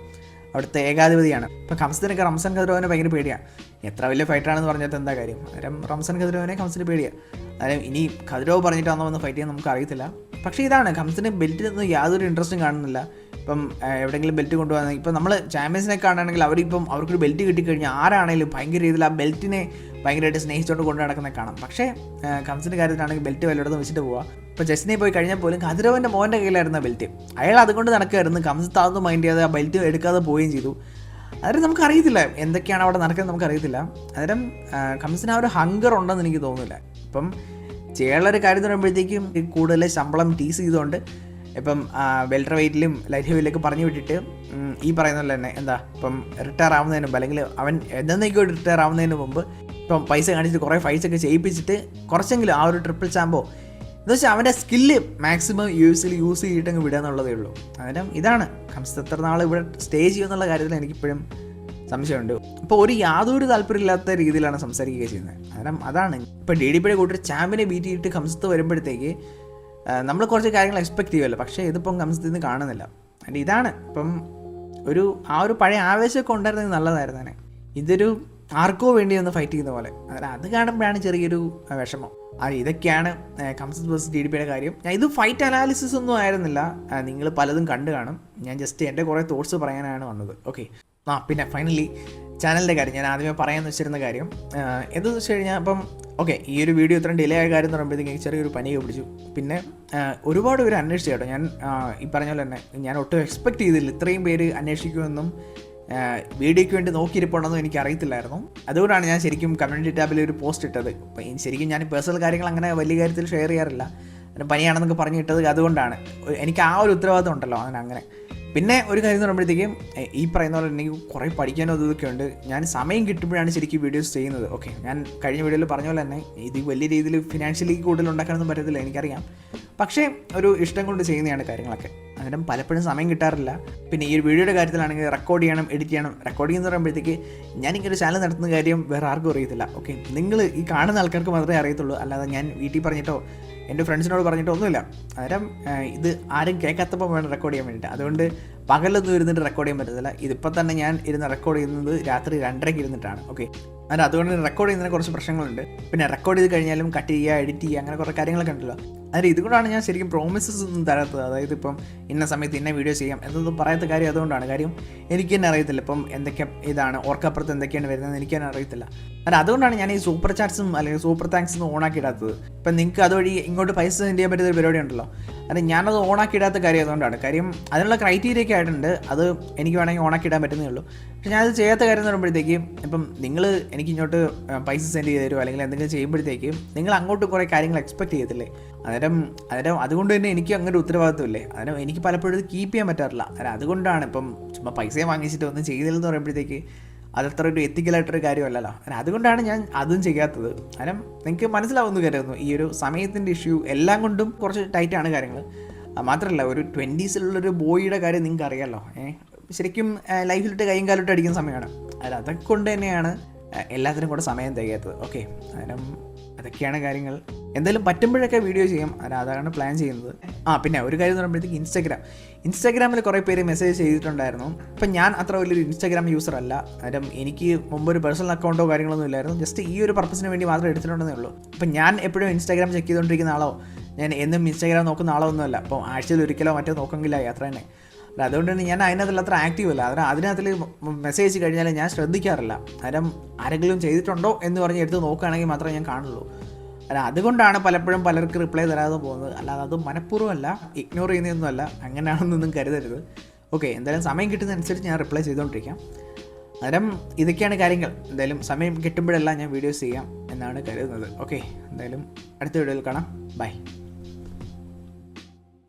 അവിടുത്തെ ഏകാധിപതിയാണ്. ഇപ്പോൾ കംസത്തിനൊക്കെ റംസാൻ ഖദിരോവിനെ ഭയങ്കര പേടിയാണ്. എത്ര വലിയ ഫൈറ്ററാണെന്ന് പറഞ്ഞിട്ട് എന്താ കാര്യം? അന്നേരം റംസാൻ ഖദിരോവിനെ കംസത്തിന് പേടിയാണ്. അന്നേരം ഇനി ഖദിരോവ് പറഞ്ഞിട്ടാണോ വന്ന് ഫൈറ്റ് ചെയ്യാൻ നമുക്ക് അറിയത്തില്ല. പക്ഷേ ഇതാണ് കംസത്തിന് ബെൽറ്റിനൊന്നും യാതൊരു ഇൻട്രസ്റ്റും കാണുന്നില്ല. ഇപ്പം എവിടെയെങ്കിലും ബെൽറ്റ് കൊണ്ടുപോകാൻ ഇപ്പം നമ്മൾ ചാമ്പ്യൻസിനെ കാണുകയാണെങ്കിൽ അവർക്കൊരു ബെൽറ്റ് കിട്ടിക്കഴിഞ്ഞാൽ ആരാണെങ്കിലും ഭയങ്കര രീതിയിൽ ആ ബെൽറ്റിനെ ഭയങ്കരമായിട്ട് സ്നേഹിച്ചുകൊണ്ട് കൊണ്ടു നടക്കുന്നത് കാണാം. പക്ഷേ കംസിൻ്റെ കാര്യത്തിലാണെങ്കിൽ ബെൽറ്റ് വല്ലയിടത്തും വെച്ചിട്ട് പോവുക. ഇപ്പോൾ ചെസ്സിനെ പോയി കഴിഞ്ഞാൽ പോലും ഖദിരോവിൻ്റെ മോൻ്റെ കയ്യിലായിരുന്ന ബെൽറ്റ്, അയാൾ അതുകൊണ്ട് നടക്കുമായിരുന്നു. കംസത്ത് അതൊന്നും മൈൻഡ് ചെയ്യാതെ ആ ബെൽറ്റ് എടുക്കാതെ പോവുകയും ചെയ്തു. അന്നേരം നമുക്കറിയത്തില്ല എന്തൊക്കെയാണ് അവിടെ നടക്കുന്നത്, നമുക്കറിയത്തില്ല. അന്നേരം കംസിന് ആ ഒരു ഹങ്കർ ഉണ്ടെന്ന് എനിക്ക് തോന്നുന്നില്ല. ഇപ്പം ചെയ്യാനുള്ളൊരു കാര്യം എന്ന് പറയുമ്പോഴത്തേക്കും കൂടുതൽ ശമ്പളം ടീസ് ചെയ്തുകൊണ്ട് ഇപ്പം വെൽറ്റർ വെയ്റ്റിലും ലൈറ്റ് ഹെവിയിലൊക്കെ പറഞ്ഞു വിട്ടിട്ട് ഈ പറയുന്ന പോലെ തന്നെ ഇപ്പം റിട്ടയർ ആവുന്നതിന് മുമ്പ് അല്ലെങ്കിൽ അവൻ എന്നേക്കും റിട്ടയർ ആവുന്നതിന് മുമ്പ് ഇപ്പം പൈസ കാണിച്ചിട്ട് കുറേ ഫൈറ്റ്സൊക്കെ ചെയ്യിപ്പിച്ചിട്ട് കുറച്ചെങ്കിലും ആ ഒരു ട്രിപ്പിൾ ചാമ്പോ എന്ന് വെച്ചാൽ അവൻ്റെ സ്കില്ല് മാക്സിമം യൂസ് ചെയ്തിട്ടങ്ങ് വിടുക എന്നുള്ളതേ ഉള്ളൂ. അന്നേരം ഇതാണ് കംസത്ത് എത്ര നാൾ ഇവിടെ സ്റ്റേ ചെയ്യുമെന്നുള്ള കാര്യത്തിൽ എനിക്കിപ്പോഴും സംശയമുണ്ട്. ഇപ്പോൾ യാതൊരു താല്പര്യമില്ലാത്ത രീതിയിലാണ് സംസാരിക്കുക ചെയ്യുന്നത്. അന്നേരം അതാണ് ഇപ്പോൾ DDPയുടെ കൂട്ടർ ചാമ്പ്യനെ ബീറ്റ് ചെയ്തിട്ട് കംസത്ത് വരുമ്പോഴത്തേക്ക് നമ്മൾ കുറച്ച് കാര്യങ്ങൾ എക്സ്പെക്റ്റ് ചെയ്യുമല്ലോ. പക്ഷേ ഇതിപ്പം കംസത്തിൽ നിന്ന് കാണുന്നില്ല. അതിൻ്റെ ഇതാണ് ഇപ്പം ആ ഒരു പഴയ ആവേശമൊക്കെ ഉണ്ടായിരുന്നെങ്കിൽ നല്ലതായിരുന്നു. ഇതൊരു ആർക്കോ വേണ്ടി ഒന്ന് ഫൈറ്റ് ചെയ്യുന്ന പോലെ. അത് കാണുമ്പോഴാണ് ചെറിയൊരു വിഷമം. ഇതൊക്കെയാണ് കംസത്ത് വേഴ്സസ് DDPയുടെ കാര്യം. ഇത് ഫൈറ്റ് അനാലിസിസ് ഒന്നും ആയിരുന്നില്ല, നിങ്ങൾ പലതും കണ്ടു കാണും. ഞാൻ ജസ്റ്റ് എൻ്റെ കുറേ തോട്ട്സ് പറയാനാണ് വന്നത്. ഓക്കെ, പിന്നെ ഫൈനലി ചാനലിൻ്റെ കാര്യം ഞാൻ ആദ്യമേ പറയാമെന്ന് വെച്ചിരുന്ന കാര്യം എന്തെന്ന് വെച്ച് കഴിഞ്ഞാൽ അപ്പം ഓക്കെ ഈ ഒരു വീഡിയോ ഇത്രയും ഡിലേ ആയ കാര്യം എന്ന് പറയുമ്പോഴത്തേക്ക് ചെറിയൊരു പനിയൊക്കെ പിടിച്ചു. പിന്നെ ഒരുപാട് പേര് അന്വേഷിച്ചു കേട്ടോ. ഞാൻ ഈ പറഞ്ഞ പോലെ തന്നെ ഞാൻ ഒട്ടും എക്സ്പെക്റ്റ് ചെയ്തില്ല ഇത്രയും പേര് അന്വേഷിക്കുമെന്നും വീഡിയോയ്ക്ക് വേണ്ടി നോക്കിയിരിപ്പുണ്ടെന്നും എനിക്ക് അറിയത്തില്ലായിരുന്നു. അതുകൊണ്ടാണ് ഞാൻ ശരിക്കും കമ്മ്യൂണിറ്റി ടാബിൽ ഒരു പോസ്റ്റ് ഇട്ടത്. അപ്പം ശരിക്കും ഞാൻ പേഴ്സണൽ കാര്യങ്ങൾ അങ്ങനെ വലിയ കാര്യത്തിൽ ഷെയർ ചെയ്യാറില്ല. പനിയാണെന്നൊക്കെ പറഞ്ഞിട്ടത് അതുകൊണ്ടാണ്. എനിക്ക് ആ ഒരു ഉത്തരവാദിത്വം ഉണ്ടല്ലോ അങ്ങനെ. പിന്നെ ഒരു കാര്യം എന്ന് പറയുമ്പോഴത്തേക്കും ഈ പറയുന്ന പോലെ എനിക്ക് കുറേ പഠിക്കാനും അതൊക്കെ ഉണ്ട്. ഞാൻ സമയം കിട്ടുമ്പോഴാണ് ശരിക്കും വീഡിയോസ് ചെയ്യുന്നത്. ഓക്കെ, ഞാൻ കഴിഞ്ഞ വീഡിയോയിൽ പറഞ്ഞ പോലെ തന്നെ ഇത് വലിയ രീതിയിൽ ഫിനാൻഷ്യലി കൂടുതൽ ഉണ്ടാക്കാനൊന്നും പറ്റത്തില്ല, എനിക്കറിയാം. പക്ഷേ ഒരു ഇഷ്ടം കൊണ്ട് ചെയ്യുന്നതാണ് കാര്യങ്ങളൊക്കെ. അന്നേരം പലപ്പോഴും സമയം കിട്ടാറില്ല. പിന്നെ ഈ ഒരു വീഡിയോയുടെ കാര്യത്തിലാണെങ്കിൽ റെക്കോർഡ് ചെയ്യണം, എഡിറ്റ് ചെയ്യണം. റെക്കോർഡിംഗ് എന്ന് പറയുമ്പോഴത്തേക്ക് ഞാനിങ്ങനെ ഒരു ചാനൽ നടത്തുന്ന കാര്യം വേറെ ആർക്കും അറിയത്തില്ല. ഓക്കെ, നിങ്ങൾ ഈ കാണുന്ന ആൾക്കാർക്ക് മാത്രമേ അറിയത്തുള്ളൂ. അല്ലാതെ ഞാൻ വീട്ടിൽ പറഞ്ഞിട്ടോ എൻ്റെ ഫ്രണ്ട്സിനോട് പറഞ്ഞിട്ടോ ഒന്നുമില്ല. അന്നേരം ഇത് ആരും കേൾക്കാത്തപ്പോൾ വേണം റെക്കോർഡ് ചെയ്യാൻ വേണ്ടിയിട്ട്. അതുകൊണ്ട് പകലൊന്നും ഇരുന്നിട്ട് റെക്കോർഡ് ചെയ്യാൻ പറ്റത്തില്ല. ഇതിപ്പോൾ തന്നെ ഞാൻ ഇരുന്ന് റെക്കോർഡ് ചെയ്യുന്നത് രാത്രി 2:30 ഇരുന്നിട്ടാണ്. ഓക്കെ, അന്നേരം അതുകൊണ്ട് റെക്കോർഡ് ചെയ്യുന്നതിന് കുറച്ച് പ്രശ്നങ്ങളുണ്ട്. പിന്നെ റെക്കോർഡ് ചെയ്ത് കഴിഞ്ഞാലും കട്ട് ചെയ്യുക, എഡിറ്റ് ചെയ്യുക, അങ്ങനെ കുറേ കാര്യങ്ങളൊക്കെ ഉണ്ടല്ലോ. അന്നേരം ഇതുകൊണ്ടാണ് ഞാൻ ശരിക്കും പ്രോമിസസ് ഒന്നും തരാത്തത്. അതായത് ഇപ്പം ഇന്ന സമയത്ത് ഇന്ന വീഡിയോ ചെയ്യാം എന്നൊന്നും പറയാത്ത കാര്യം അതുകൊണ്ടാണ്. കാര്യം എനിക്ക് തന്നെ അറിയത്തില്ല ഇപ്പം എന്തൊക്കെ ഇതാണ് ഓർക്കപ്പുറത്ത് എന്തൊക്കെയാണ് വരുന്നതെന്ന് എനിക്ക് തന്നെ അറിയത്തില്ല. അതുകൊണ്ടാണ് ഞാൻ ഈ സൂപ്പർ ചാറ്റ്സും അല്ലെങ്കിൽ സൂപ്പർ താങ്ക്സും ഓണാക്കി ഇടാത്തത്. ഇപ്പം നിങ്ങൾക്ക് അതുവഴി ഇങ്ങോട്ട് പൈസ സെൻഡ് ചെയ്യാൻ പറ്റുന്ന ഒരു പരിപാടി ഉണ്ടല്ലോ. അത് ഞാനത് ഓണാക്കി ഇടാത്ത കാര്യം അതുകൊണ്ടാണ്. കാര്യം അതിനുള്ള ക്രൈറ്റീരിയ ഒക്കെ ആയിട്ടുണ്ട്. അത് എനിക്ക് വേണമെങ്കിൽ ഓണാക്കി ഇടാൻ പറ്റുന്നേ ഉള്ളൂ. പക്ഷേ ഞാനത് ചെയ്യാത്ത കാര്യം എന്ന് പറയുമ്പോഴത്തേക്കും ഇപ്പം നിങ്ങൾ എനിക്ക് ഇങ്ങോട്ട് പൈസ സെൻഡ് ചെയ്ത് തരുമോ അല്ലെങ്കിൽ എന്തെങ്കിലും ചെയ്യുമ്പോഴത്തേക്കും നിങ്ങൾ അങ്ങോട്ട് കുറേ കാര്യങ്ങൾ എക്സ്പെക്ട് ചെയ്യത്തില്ലേ. അന്നേരം അതുകൊണ്ട് തന്നെ എനിക്ക് അങ്ങനെ ഉത്തരവാദിത്വമില്ലേ. അതിന് എനിക്ക് പലപ്പോഴും ഇത് കീപ്പ് ചെയ്യാൻ പറ്റാറില്ല. അതുകൊണ്ടാണ് ഇപ്പം ചുമ്മാ പൈസ വാങ്ങിച്ചിട്ട് ഒന്നും ചെയ്തില്ലെന്ന് പറയുമ്പോഴത്തേക്ക് അതത്ര ഒരു എത്തിക്കലായിട്ടൊരു കാര്യമല്ലല്ലോ. അതുകൊണ്ടാണ് ഞാൻ അതും ചെയ്യാത്തത്. കാരണം നിങ്ങൾക്ക് മനസ്സിലാവുമെന്ന് കരുതുന്നു. ഈ ഒരു സമയത്തിൻ്റെ ഇഷ്യൂ എല്ലാം കൊണ്ടും കുറച്ച് ടൈറ്റാണ് കാര്യങ്ങൾ. മാത്രമല്ല ഒരു 20s ബോയിയുടെ കാര്യം നിങ്ങൾക്ക് അറിയാമല്ലോ. ശരിക്കും ലൈഫിലിട്ട് കൈയും കാലിട്ട് അടിക്കുന്ന സമയമാണ്. അതൊക്കെ കൊണ്ട് തന്നെയാണ് എല്ലാത്തിനും കൂടെ സമയം തികയാത്തത്. ഓക്കെ, അതൊക്കെയാണ് കാര്യങ്ങൾ. എന്തായാലും പറ്റുമ്പോഴൊക്കെ വീഡിയോ ചെയ്യാം. അതാണ് പ്ലാൻ ചെയ്യുന്നത്. പിന്നെ ഒരു കാര്യം എന്ന് പറയുമ്പോഴത്തേക്ക് ഇൻസ്റ്റാഗ്രാമിൽ കുറേ പേര് മെസ്സേജ് ചെയ്തിട്ടുണ്ടായിരുന്നു. ഇപ്പം ഞാൻ അത്ര വലിയൊരു ഇൻസ്റ്റാഗ്രാം യൂസർ അല്ല. കാരണം എനിക്ക് മുമ്പ് ഒരു പേഴ്സണൽ അക്കൗണ്ടോ കാര്യങ്ങളൊന്നും ഇല്ലായിരുന്നു. ജസ്റ്റ് ഈ ഒരു പർപ്പസിന് വേണ്ടി മാത്രം എടുത്തിട്ടുണ്ടെന്നേ ഉള്ളൂ. അപ്പം ഞാൻ എപ്പോഴും ഇൻസ്റ്റാഗ്രാം ചെക്ക് ചെയ്തുകൊണ്ടിരിക്കുന്ന ആളോ ഞാൻ എന്നും ഇൻസ്റ്റാഗ്രാം നോക്കുന്ന ആളോ ഒന്നുമല്ല. അപ്പോൾ ആഴ്ചയിൽ ഒരിക്കലോ മറ്റോ നോക്കെങ്കില്ല യാത്ര തന്നെ. അതുകൊണ്ട് തന്നെ ഞാൻ അതിനകത്തുള്ള അത്ര ആക്റ്റീവ് അല്ല. അതിനകത്തിൽ മെസ്സേജ് കഴിഞ്ഞാൽ ഞാൻ ശ്രദ്ധിക്കാറില്ല. കാരണം ആരെങ്കിലും ചെയ്തിട്ടുണ്ടോ എന്ന് പറഞ്ഞ് എടുത്ത് നോക്കുകയാണെങ്കിൽ മാത്രമേ ഞാൻ കാണുള്ളൂ. അതുകൊണ്ടാണ് പലപ്പോഴും പലർക്ക് റിപ്ലൈ തരാതെ പോകുന്നത്. അല്ലാതെ അത് മനഃപൂർവ്വമല്ല, ഇഗ്നോർ ചെയ്യുന്നതൊന്നുമല്ല. അങ്ങനെയാണെന്നൊന്നും കരുതരുത്. ഓക്കെ, എന്തായാലും സമയം കിട്ടുന്നതനുസരിച്ച് ഞാൻ റിപ്ലൈ ചെയ്തുകൊണ്ടിരിക്കാം. അന്നേരം ഇതൊക്കെയാണ് കാര്യങ്ങൾ. എന്തായാലും സമയം കിട്ടുമ്പോഴെല്ലാം ഞാൻ വീഡിയോസ് ചെയ്യാം എന്നാണ് കരുതുന്നത്. ഓക്കെ, എന്തായാലും അടുത്ത വീഡിയോയിൽ കാണാം. ബൈ.